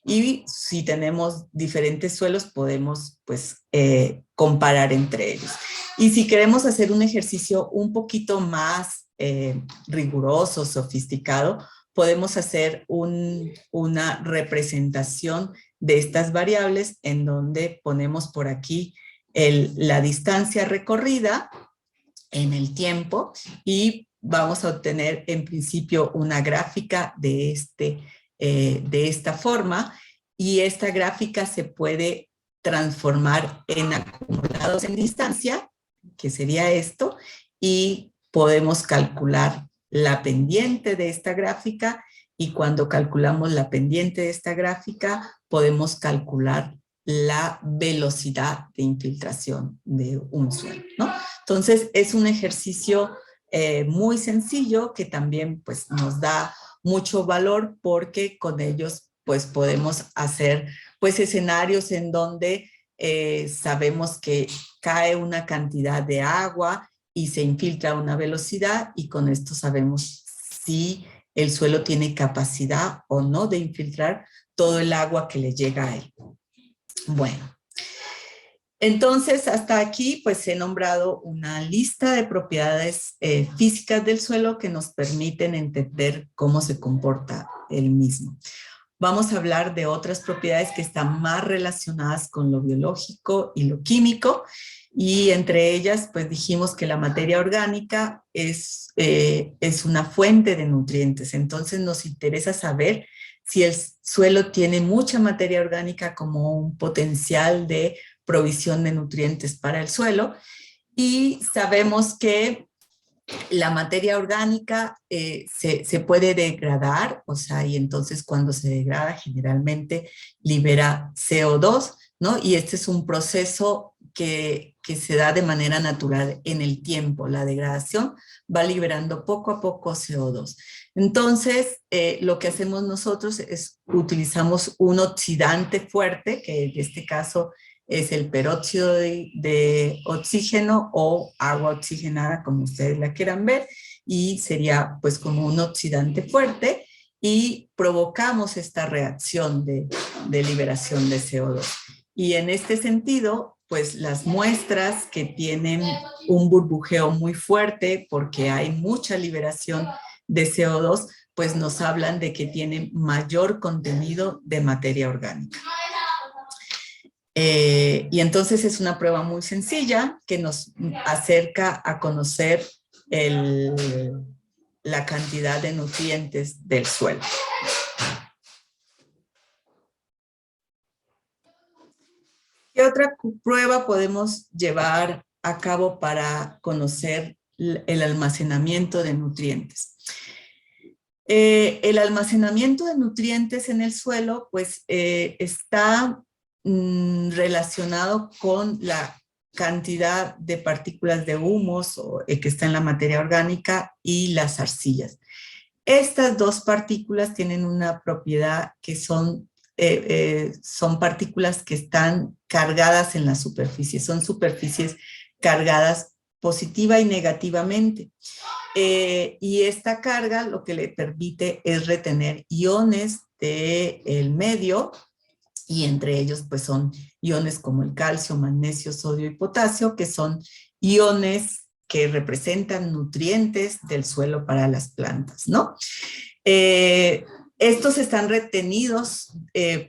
Y si tenemos diferentes suelos, podemos pues comparar entre ellos. Y si queremos hacer un ejercicio un poquito más riguroso, sofisticado, podemos hacer una representación de estas variables en donde ponemos por aquí la distancia recorrida en el tiempo y vamos a obtener en principio una gráfica de esta forma y esta gráfica se puede transformar en acumulados en distancia, que sería esto, y podemos calcular la pendiente de esta gráfica y cuando calculamos la pendiente de esta gráfica podemos calcular la velocidad de infiltración de un suelo, ¿no? Entonces es un ejercicio muy sencillo que también pues nos da mucho valor porque con ellos pues podemos hacer pues escenarios en donde sabemos que cae una cantidad de agua y se infiltra a una velocidad y con esto sabemos si el suelo tiene capacidad o no de infiltrar todo el agua que le llega a él. Bueno. Entonces, hasta aquí, pues he nombrado una lista de propiedades físicas del suelo que nos permiten entender cómo se comporta el mismo. Vamos a hablar de otras propiedades que están más relacionadas con lo biológico y lo químico, y entre ellas, pues dijimos que la materia orgánica es una fuente de nutrientes. Entonces, nos interesa saber si el suelo tiene mucha materia orgánica como un potencial de provisión de nutrientes para el suelo y sabemos que la materia orgánica se puede degradar, o sea, y entonces cuando se degrada generalmente libera CO2, ¿no? Y este es un proceso que se da de manera natural en el tiempo. La degradación va liberando poco a poco CO2. Entonces, lo que hacemos nosotros es utilizamos un oxidante fuerte, que en este caso es el peróxido de oxígeno o agua oxigenada, como ustedes la quieran ver, y sería pues como un oxidante fuerte y provocamos esta reacción de liberación de CO2. Y en este sentido, pues las muestras que tienen un burbujeo muy fuerte porque hay mucha liberación de CO2, pues nos hablan de que tienen mayor contenido de materia orgánica. Y entonces es una prueba muy sencilla que nos acerca a conocer la cantidad de nutrientes del suelo. ¿Qué otra prueba podemos llevar a cabo para conocer el almacenamiento de nutrientes? El almacenamiento de nutrientes en el suelo pues está relacionado con la cantidad de partículas de humos que está en la materia orgánica y las arcillas. Estas dos partículas tienen una propiedad que son partículas que están cargadas en la superficie, son superficies cargadas positiva y negativamente. Y esta carga lo que le permite es retener iones del medio, y entre ellos pues son iones como el calcio, magnesio, sodio y potasio, que son iones que representan nutrientes del suelo para las plantas, ¿no? Estos están retenidos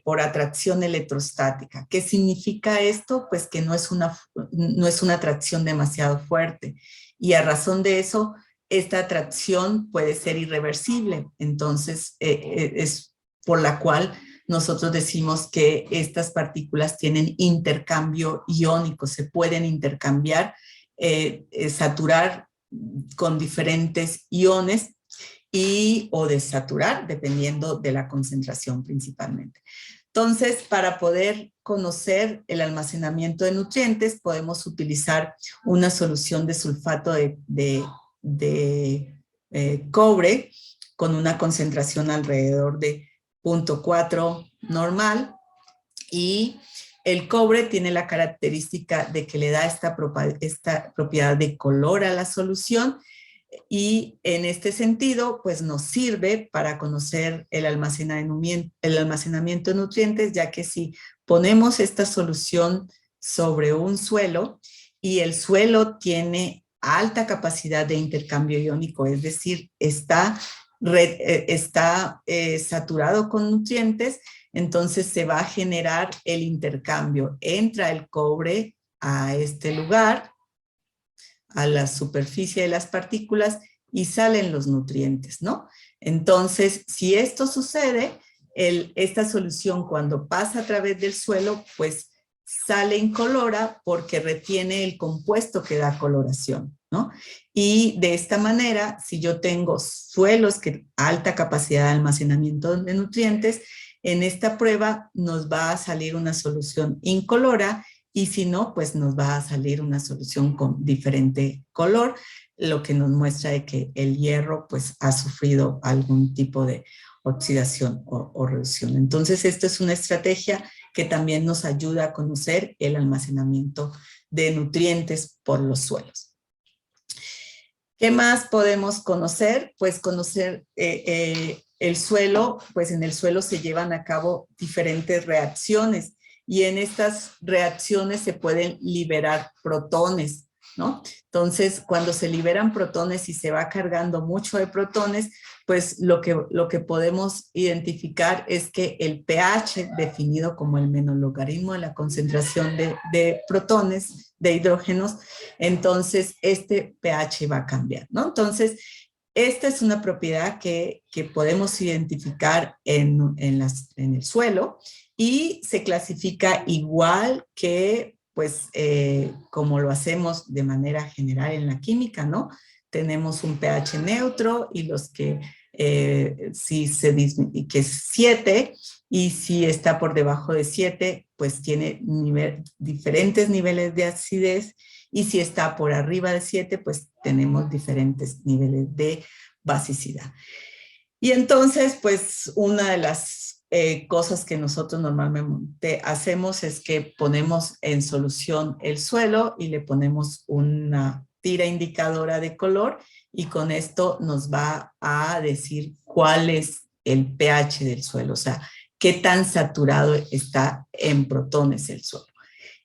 por atracción electrostática. ¿Qué significa esto? Pues que no es una atracción demasiado fuerte, y a razón de eso, esta atracción puede ser irreversible. Entonces, es por la cual nosotros decimos que estas partículas tienen intercambio iónico, se pueden intercambiar, saturar con diferentes iones o desaturar, dependiendo de la concentración principalmente. Entonces, para poder conocer el almacenamiento de nutrientes, podemos utilizar una solución de sulfato de cobre con una concentración alrededor de 0.4 normal, y el cobre tiene la característica de que le da esta propiedad de color a la solución, y en este sentido pues nos sirve para conocer el almacenamiento de nutrientes, ya que si ponemos esta solución sobre un suelo y el suelo tiene alta capacidad de intercambio iónico, es decir, está saturado con nutrientes, entonces se va a generar el intercambio. Entra el cobre a este lugar, a la superficie de las partículas, y salen los nutrientes, ¿no? Entonces, si esto sucede, esta solución cuando pasa a través del suelo, pues sale incolora porque retiene el compuesto que da coloración, ¿no? Y de esta manera, si yo tengo suelos que alta capacidad de almacenamiento de nutrientes, en esta prueba nos va a salir una solución incolora, y si no, pues nos va a salir una solución con diferente color, lo que nos muestra de que el hierro pues ha sufrido algún tipo de oxidación o reducción. Entonces, esta es una estrategia que también nos ayuda a conocer el almacenamiento de nutrientes por los suelos. ¿Qué más podemos conocer? Pues conocer el suelo, pues en el suelo se llevan a cabo diferentes reacciones, y en estas reacciones se pueden liberar protones, ¿no? Entonces, cuando se liberan protones y se va cargando mucho de protones, pues lo que podemos identificar es que el pH, definido como el menologaritmo de la concentración de protones, de hidrógenos, entonces este pH va a cambiar, ¿no? Entonces, esta es una propiedad que podemos identificar en el suelo, y se clasifica igual que, pues, como lo hacemos de manera general en la química, ¿no? Tenemos un pH neutro, y los que si que es 7, y si está por debajo de 7, pues tiene diferentes niveles de acidez, y si está por arriba de 7, pues tenemos diferentes niveles de basicidad. Y entonces, pues, una de las cosas que nosotros normalmente hacemos es que ponemos en solución el suelo y le ponemos una tira indicadora de color, y con esto nos va a decir cuál es el pH del suelo, o sea, qué tan saturado está en protones el suelo.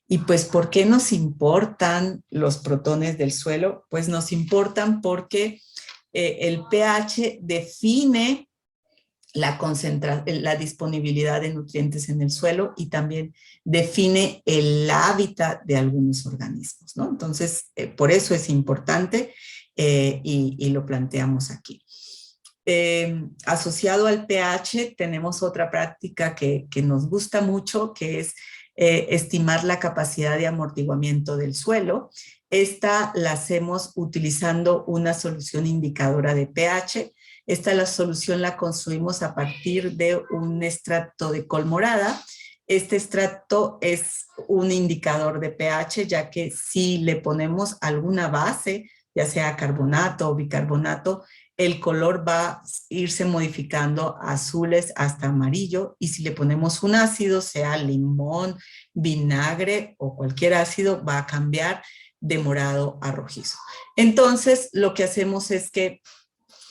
Y pues, ¿por qué nos importan los protones del suelo? Pues nos importan porque el pH define la disponibilidad de nutrientes en el suelo, y también define el hábitat de algunos organismos, ¿no? Entonces, por eso es importante, y lo planteamos aquí. Asociado al pH tenemos otra práctica que nos gusta mucho, que es estimar la capacidad de amortiguamiento del suelo. Esta la hacemos utilizando una solución indicadora de pH. La solución la construimos a partir de un extracto de col morada. Este extracto es un indicador de pH, ya que si le ponemos alguna base, ya sea carbonato o bicarbonato, el color va a irse modificando azules hasta amarillo, y si le ponemos un ácido, sea limón, vinagre o cualquier ácido, va a cambiar de morado a rojizo. Entonces, lo que hacemos es que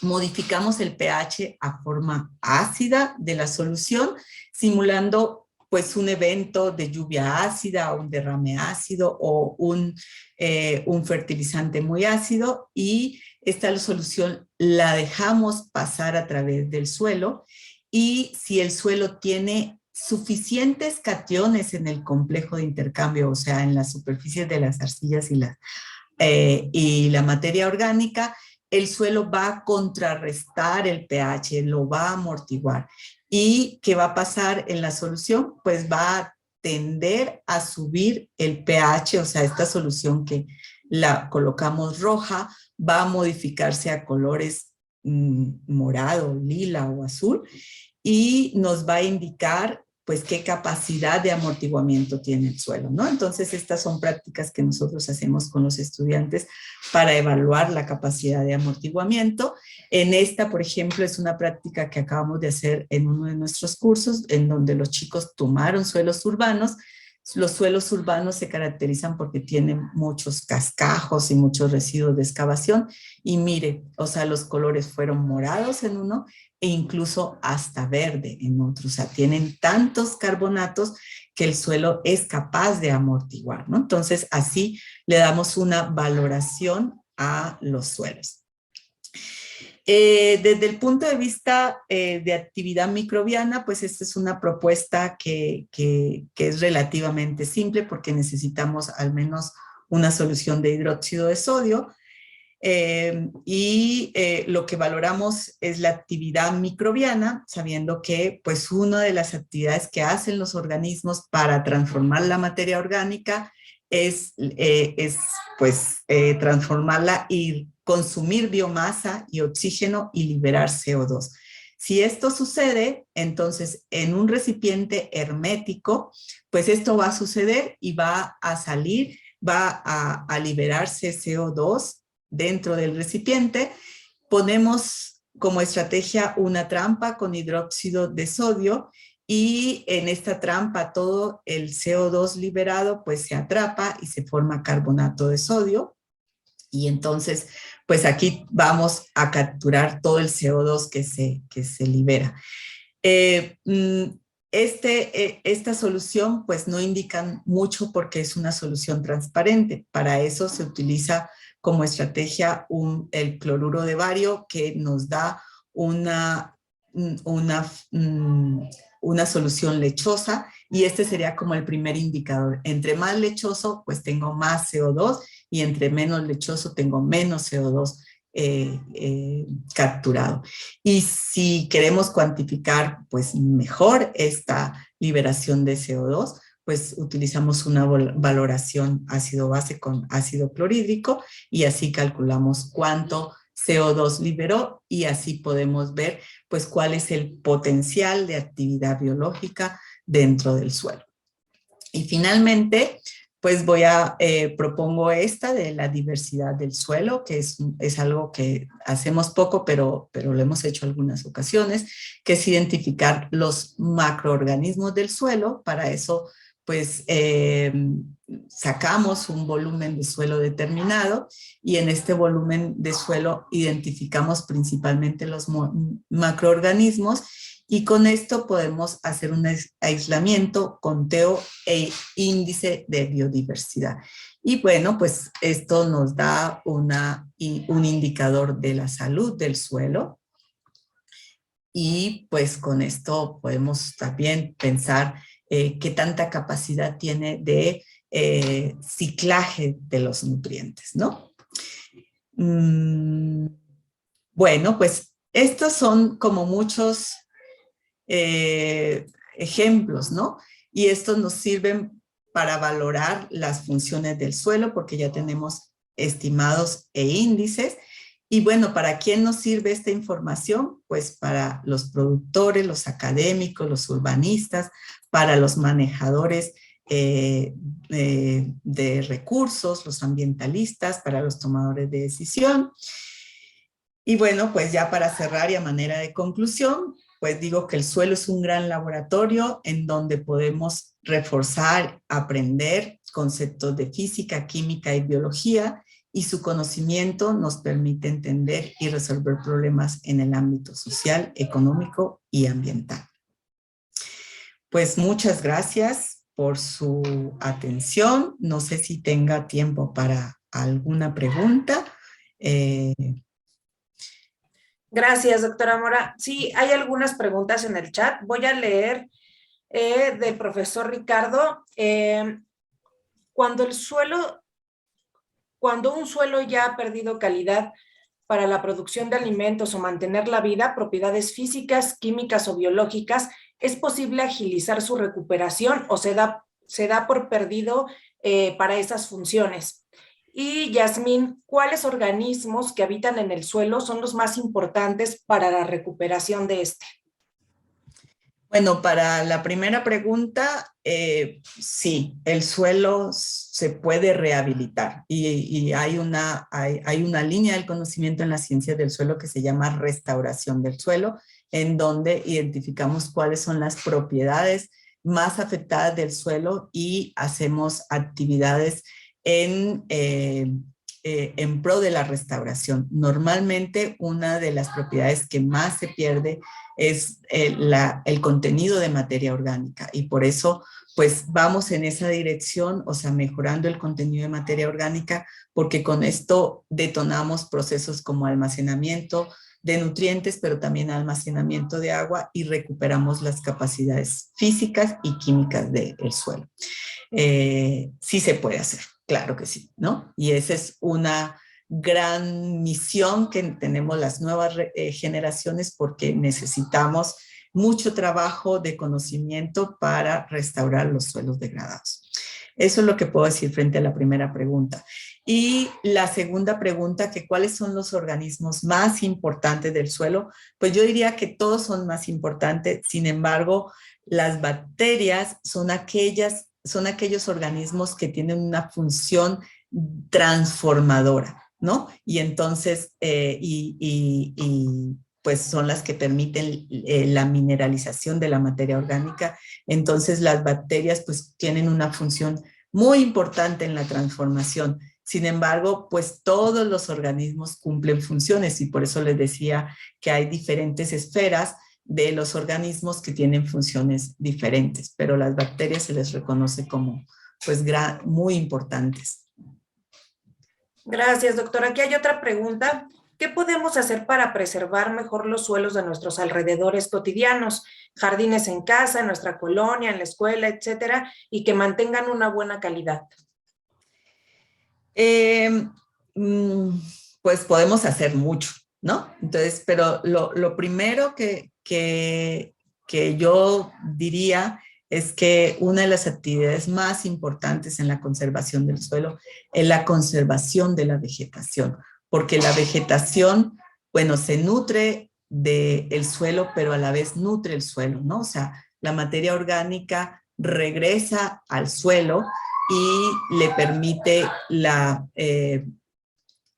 modificamos el pH a forma ácida de la solución, simulando pues un evento de lluvia ácida, un derrame ácido o un fertilizante muy ácido, y esta solución la dejamos pasar a través del suelo, y si el suelo tiene suficientes cationes en el complejo de intercambio, o sea, en las superficies de las arcillas y la materia orgánica, el suelo va a contrarrestar el pH, lo va a amortiguar. ¿Y qué va a pasar en la solución? Pues va a tender a subir el pH, o sea, esta solución que la colocamos roja va a modificarse a colores morado, lila o azul, y nos va a indicar pues qué capacidad de amortiguamiento tiene el suelo, ¿no? Entonces, estas son prácticas que nosotros hacemos con los estudiantes para evaluar la capacidad de amortiguamiento. En esta, por ejemplo, es una práctica que acabamos de hacer en uno de nuestros cursos, en donde los chicos tomaron suelos urbanos. Los suelos urbanos se caracterizan porque tienen muchos cascajos y muchos residuos de excavación, y mire, o sea, los colores fueron morados en uno e incluso hasta verde en otro. O sea, tienen tantos carbonatos que el suelo es capaz de amortiguar, ¿no? Entonces, así le damos una valoración a los suelos. Desde el punto de vista de actividad microbiana, pues esta es una propuesta que es relativamente simple, porque necesitamos al menos una solución de hidróxido de sodio. Lo que valoramos es la actividad microbiana, sabiendo que pues una de las actividades que hacen los organismos para transformar la materia orgánica es transformarla y consumir biomasa y oxígeno y liberar CO2. Si esto sucede, entonces en un recipiente hermético, pues esto va a suceder y va a salir, va a liberarse CO2 dentro del recipiente. Ponemos como estrategia una trampa con hidróxido de sodio, y en esta trampa todo el CO2 liberado pues se atrapa y se forma carbonato de sodio, y entonces pues aquí vamos a capturar todo el CO2 que se libera. Esta solución pues no indican mucho porque es una solución transparente. Para eso se utiliza como estrategia el cloruro de bario, que nos da una solución lechosa, y este sería como el primer indicador. Entre más lechoso, pues tengo más CO2, y entre menos lechoso tengo menos CO2 capturado. Y si queremos cuantificar pues mejor esta liberación de CO2, pues utilizamos una valoración ácido-base con ácido clorhídrico, y así calculamos cuánto CO2 liberó, y así podemos ver pues cuál es el potencial de actividad biológica dentro del suelo. Y finalmente, pues propongo esta de la diversidad del suelo, que es algo que hacemos poco, pero lo hemos hecho algunas ocasiones, que es identificar los macroorganismos del suelo. Para eso, pues sacamos un volumen de suelo determinado, y en este volumen de suelo identificamos principalmente los macroorganismos, y con esto podemos hacer un aislamiento, conteo e índice de biodiversidad. Y bueno, pues esto nos da un indicador de la salud del suelo, y pues con esto podemos también pensar qué tanta capacidad tiene de ciclaje de los nutrientes, ¿no? Bueno, pues estos son como muchos ejemplos, ¿no? Y estos nos sirven para valorar las funciones del suelo, porque ya tenemos estimados e índices. Y bueno, ¿para quién nos sirve esta información? Pues para los productores, los académicos, los urbanistas, para los manejadores de recursos, los ambientalistas, para los tomadores de decisión. Y bueno, pues ya para cerrar y a manera de conclusión, pues digo que el suelo es un gran laboratorio en donde podemos reforzar, aprender conceptos de física, química y biología, y su conocimiento nos permite entender y resolver problemas en el ámbito social, económico y ambiental. Pues muchas gracias por su atención. No sé si tenga tiempo para alguna pregunta. Gracias, doctora Mora. Sí, hay algunas preguntas en el chat. Voy a leer del profesor Ricardo. Cuando un suelo ya ha perdido calidad para la producción de alimentos o mantener la vida, propiedades físicas, químicas o biológicas, ¿es posible agilizar su recuperación o se da por perdido para esas funciones? Y Yasmín, ¿cuáles organismos que habitan en el suelo son los más importantes para la recuperación de este? Bueno, para la primera pregunta, sí, el suelo se puede rehabilitar y hay una línea del conocimiento en la ciencia del suelo que se llama restauración del suelo, en donde identificamos cuáles son las propiedades más afectadas del suelo y hacemos actividades en pro de la restauración. Normalmente una de las propiedades que más se pierde es el contenido de materia orgánica y por eso pues vamos en esa dirección, o sea, mejorando el contenido de materia orgánica, porque con esto detonamos procesos como almacenamiento de nutrientes, pero también almacenamiento de agua y recuperamos las capacidades físicas y químicas del suelo. Sí se puede hacer, claro que sí, ¿no? Y esa es una gran misión que tenemos las nuevas generaciones porque necesitamos mucho trabajo de conocimiento para restaurar los suelos degradados. Eso es lo que puedo decir frente a la primera pregunta. Y la segunda pregunta, que cuáles son los organismos más importantes del suelo, pues yo diría que todos son más importantes, sin embargo, las bacterias son aquellos organismos que tienen una función transformadora, ¿no? Y entonces, pues son las que permiten la mineralización de la materia orgánica. Entonces las bacterias pues tienen una función muy importante en la transformación. Sin embargo, pues todos los organismos cumplen funciones y por eso les decía que hay diferentes esferas de los organismos que tienen funciones diferentes, pero las bacterias se les reconoce como pues muy importantes. Gracias, doctora. Aquí hay otra pregunta. ¿Qué podemos hacer para preservar mejor los suelos de nuestros alrededores cotidianos, jardines en casa, en nuestra colonia, en la escuela, etcétera, y que mantengan una buena calidad? Pues podemos hacer mucho, ¿no? Entonces, pero lo primero que yo diría es que una de las actividades más importantes en la conservación del suelo es la conservación de la vegetación, porque la vegetación, bueno, se nutre del suelo, pero a la vez nutre el suelo, ¿no? O sea, la materia orgánica regresa al suelo y le permite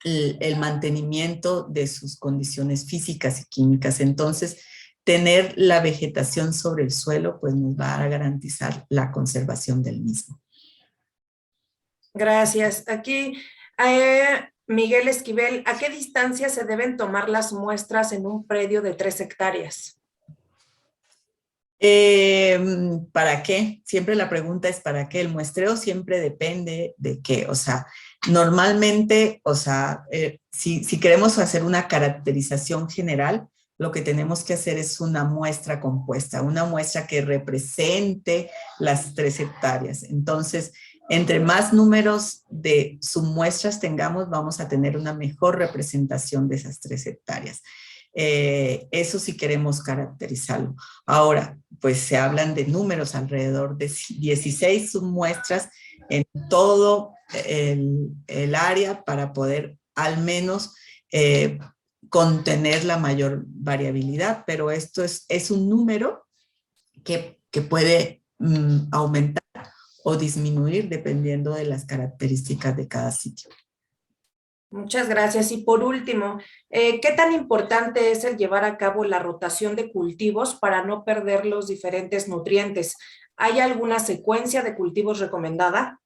el mantenimiento de sus condiciones físicas y químicas. Entonces, tener la vegetación sobre el suelo, pues nos va a garantizar la conservación del mismo. Gracias. Aquí, Miguel Esquivel, ¿a qué distancia se deben tomar las muestras en un predio de 3 hectáreas? ¿Para qué? Siempre la pregunta es ¿para qué? El muestreo siempre depende de qué. O sea, normalmente, o sea, si queremos hacer una caracterización general, lo que tenemos que hacer es una muestra compuesta, una muestra que represente las 3 hectáreas. Entonces, entre más números de submuestras tengamos, vamos a tener una mejor representación de esas 3 hectáreas. Eso sí queremos caracterizarlo. Ahora, pues se hablan de números, alrededor de 16 submuestras en todo el área para poder al menos contener la mayor variabilidad, pero esto es un número que puede aumentar o disminuir dependiendo de las características de cada sitio. Muchas gracias. Y por último, ¿qué tan importante es el llevar a cabo la rotación de cultivos para no perder los diferentes nutrientes? ¿Hay alguna secuencia de cultivos recomendada?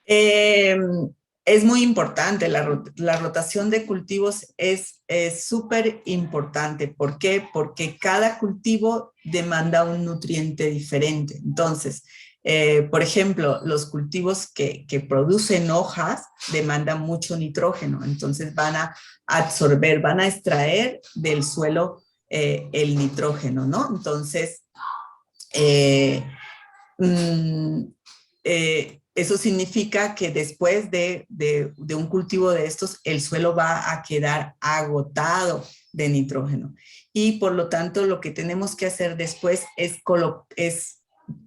Es muy importante, la rotación de cultivos es súper importante. ¿Por qué? Porque cada cultivo demanda un nutriente diferente. Entonces, por ejemplo, los cultivos que producen hojas demandan mucho nitrógeno, entonces van a absorber, van a extraer del suelo el nitrógeno, ¿no? Entonces, mm, eso significa que después de un cultivo de estos, el suelo va a quedar agotado de nitrógeno. Y por lo tanto, lo que tenemos que hacer después es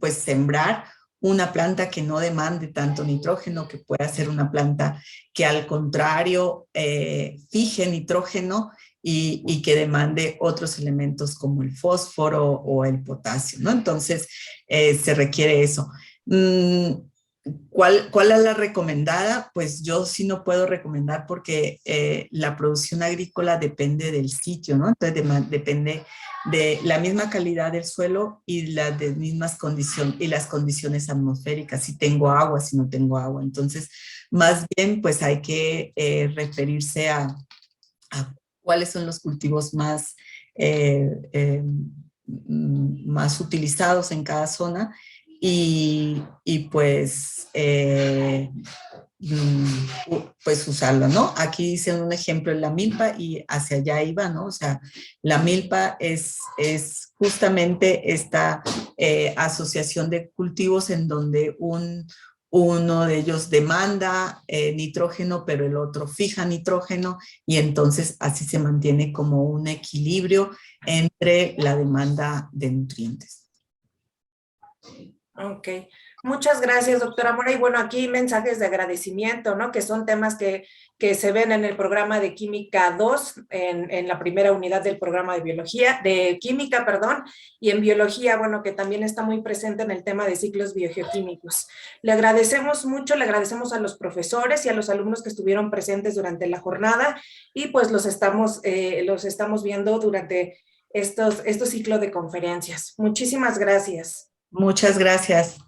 pues sembrar una planta que no demande tanto nitrógeno, que pueda ser una planta que al contrario fije nitrógeno y que demande otros elementos como el fósforo o el potasio, ¿no? Entonces, se requiere eso. ¿Cuál es la recomendada? Pues yo sí no puedo recomendar porque la producción agrícola depende del sitio, ¿no? Entonces depende de la misma calidad del suelo y las mismas condiciones y las condiciones atmosféricas, si tengo agua, si no tengo agua. Entonces, más bien, pues hay que referirse a cuáles son los cultivos más más utilizados en cada zona y pues, pues usarlo, ¿no? Aquí hice un ejemplo en la milpa y hacia allá iba, ¿no? O sea, la milpa es justamente esta asociación de cultivos en donde uno de ellos demanda nitrógeno, pero el otro fija nitrógeno y entonces así se mantiene como un equilibrio entre la demanda de nutrientes. Ok, muchas gracias, doctora Mora. Y bueno, aquí mensajes de agradecimiento, ¿no? Que son temas que se ven en el programa de Química 2, en la primera unidad del programa de Biología, de Química, perdón, y en Biología, bueno, que también está muy presente en el tema de ciclos biogeoquímicos. Le agradecemos mucho, le agradecemos a los profesores y a los alumnos que estuvieron presentes durante la jornada y pues los estamos viendo durante estos ciclos de conferencias. Muchísimas gracias. Muchas gracias.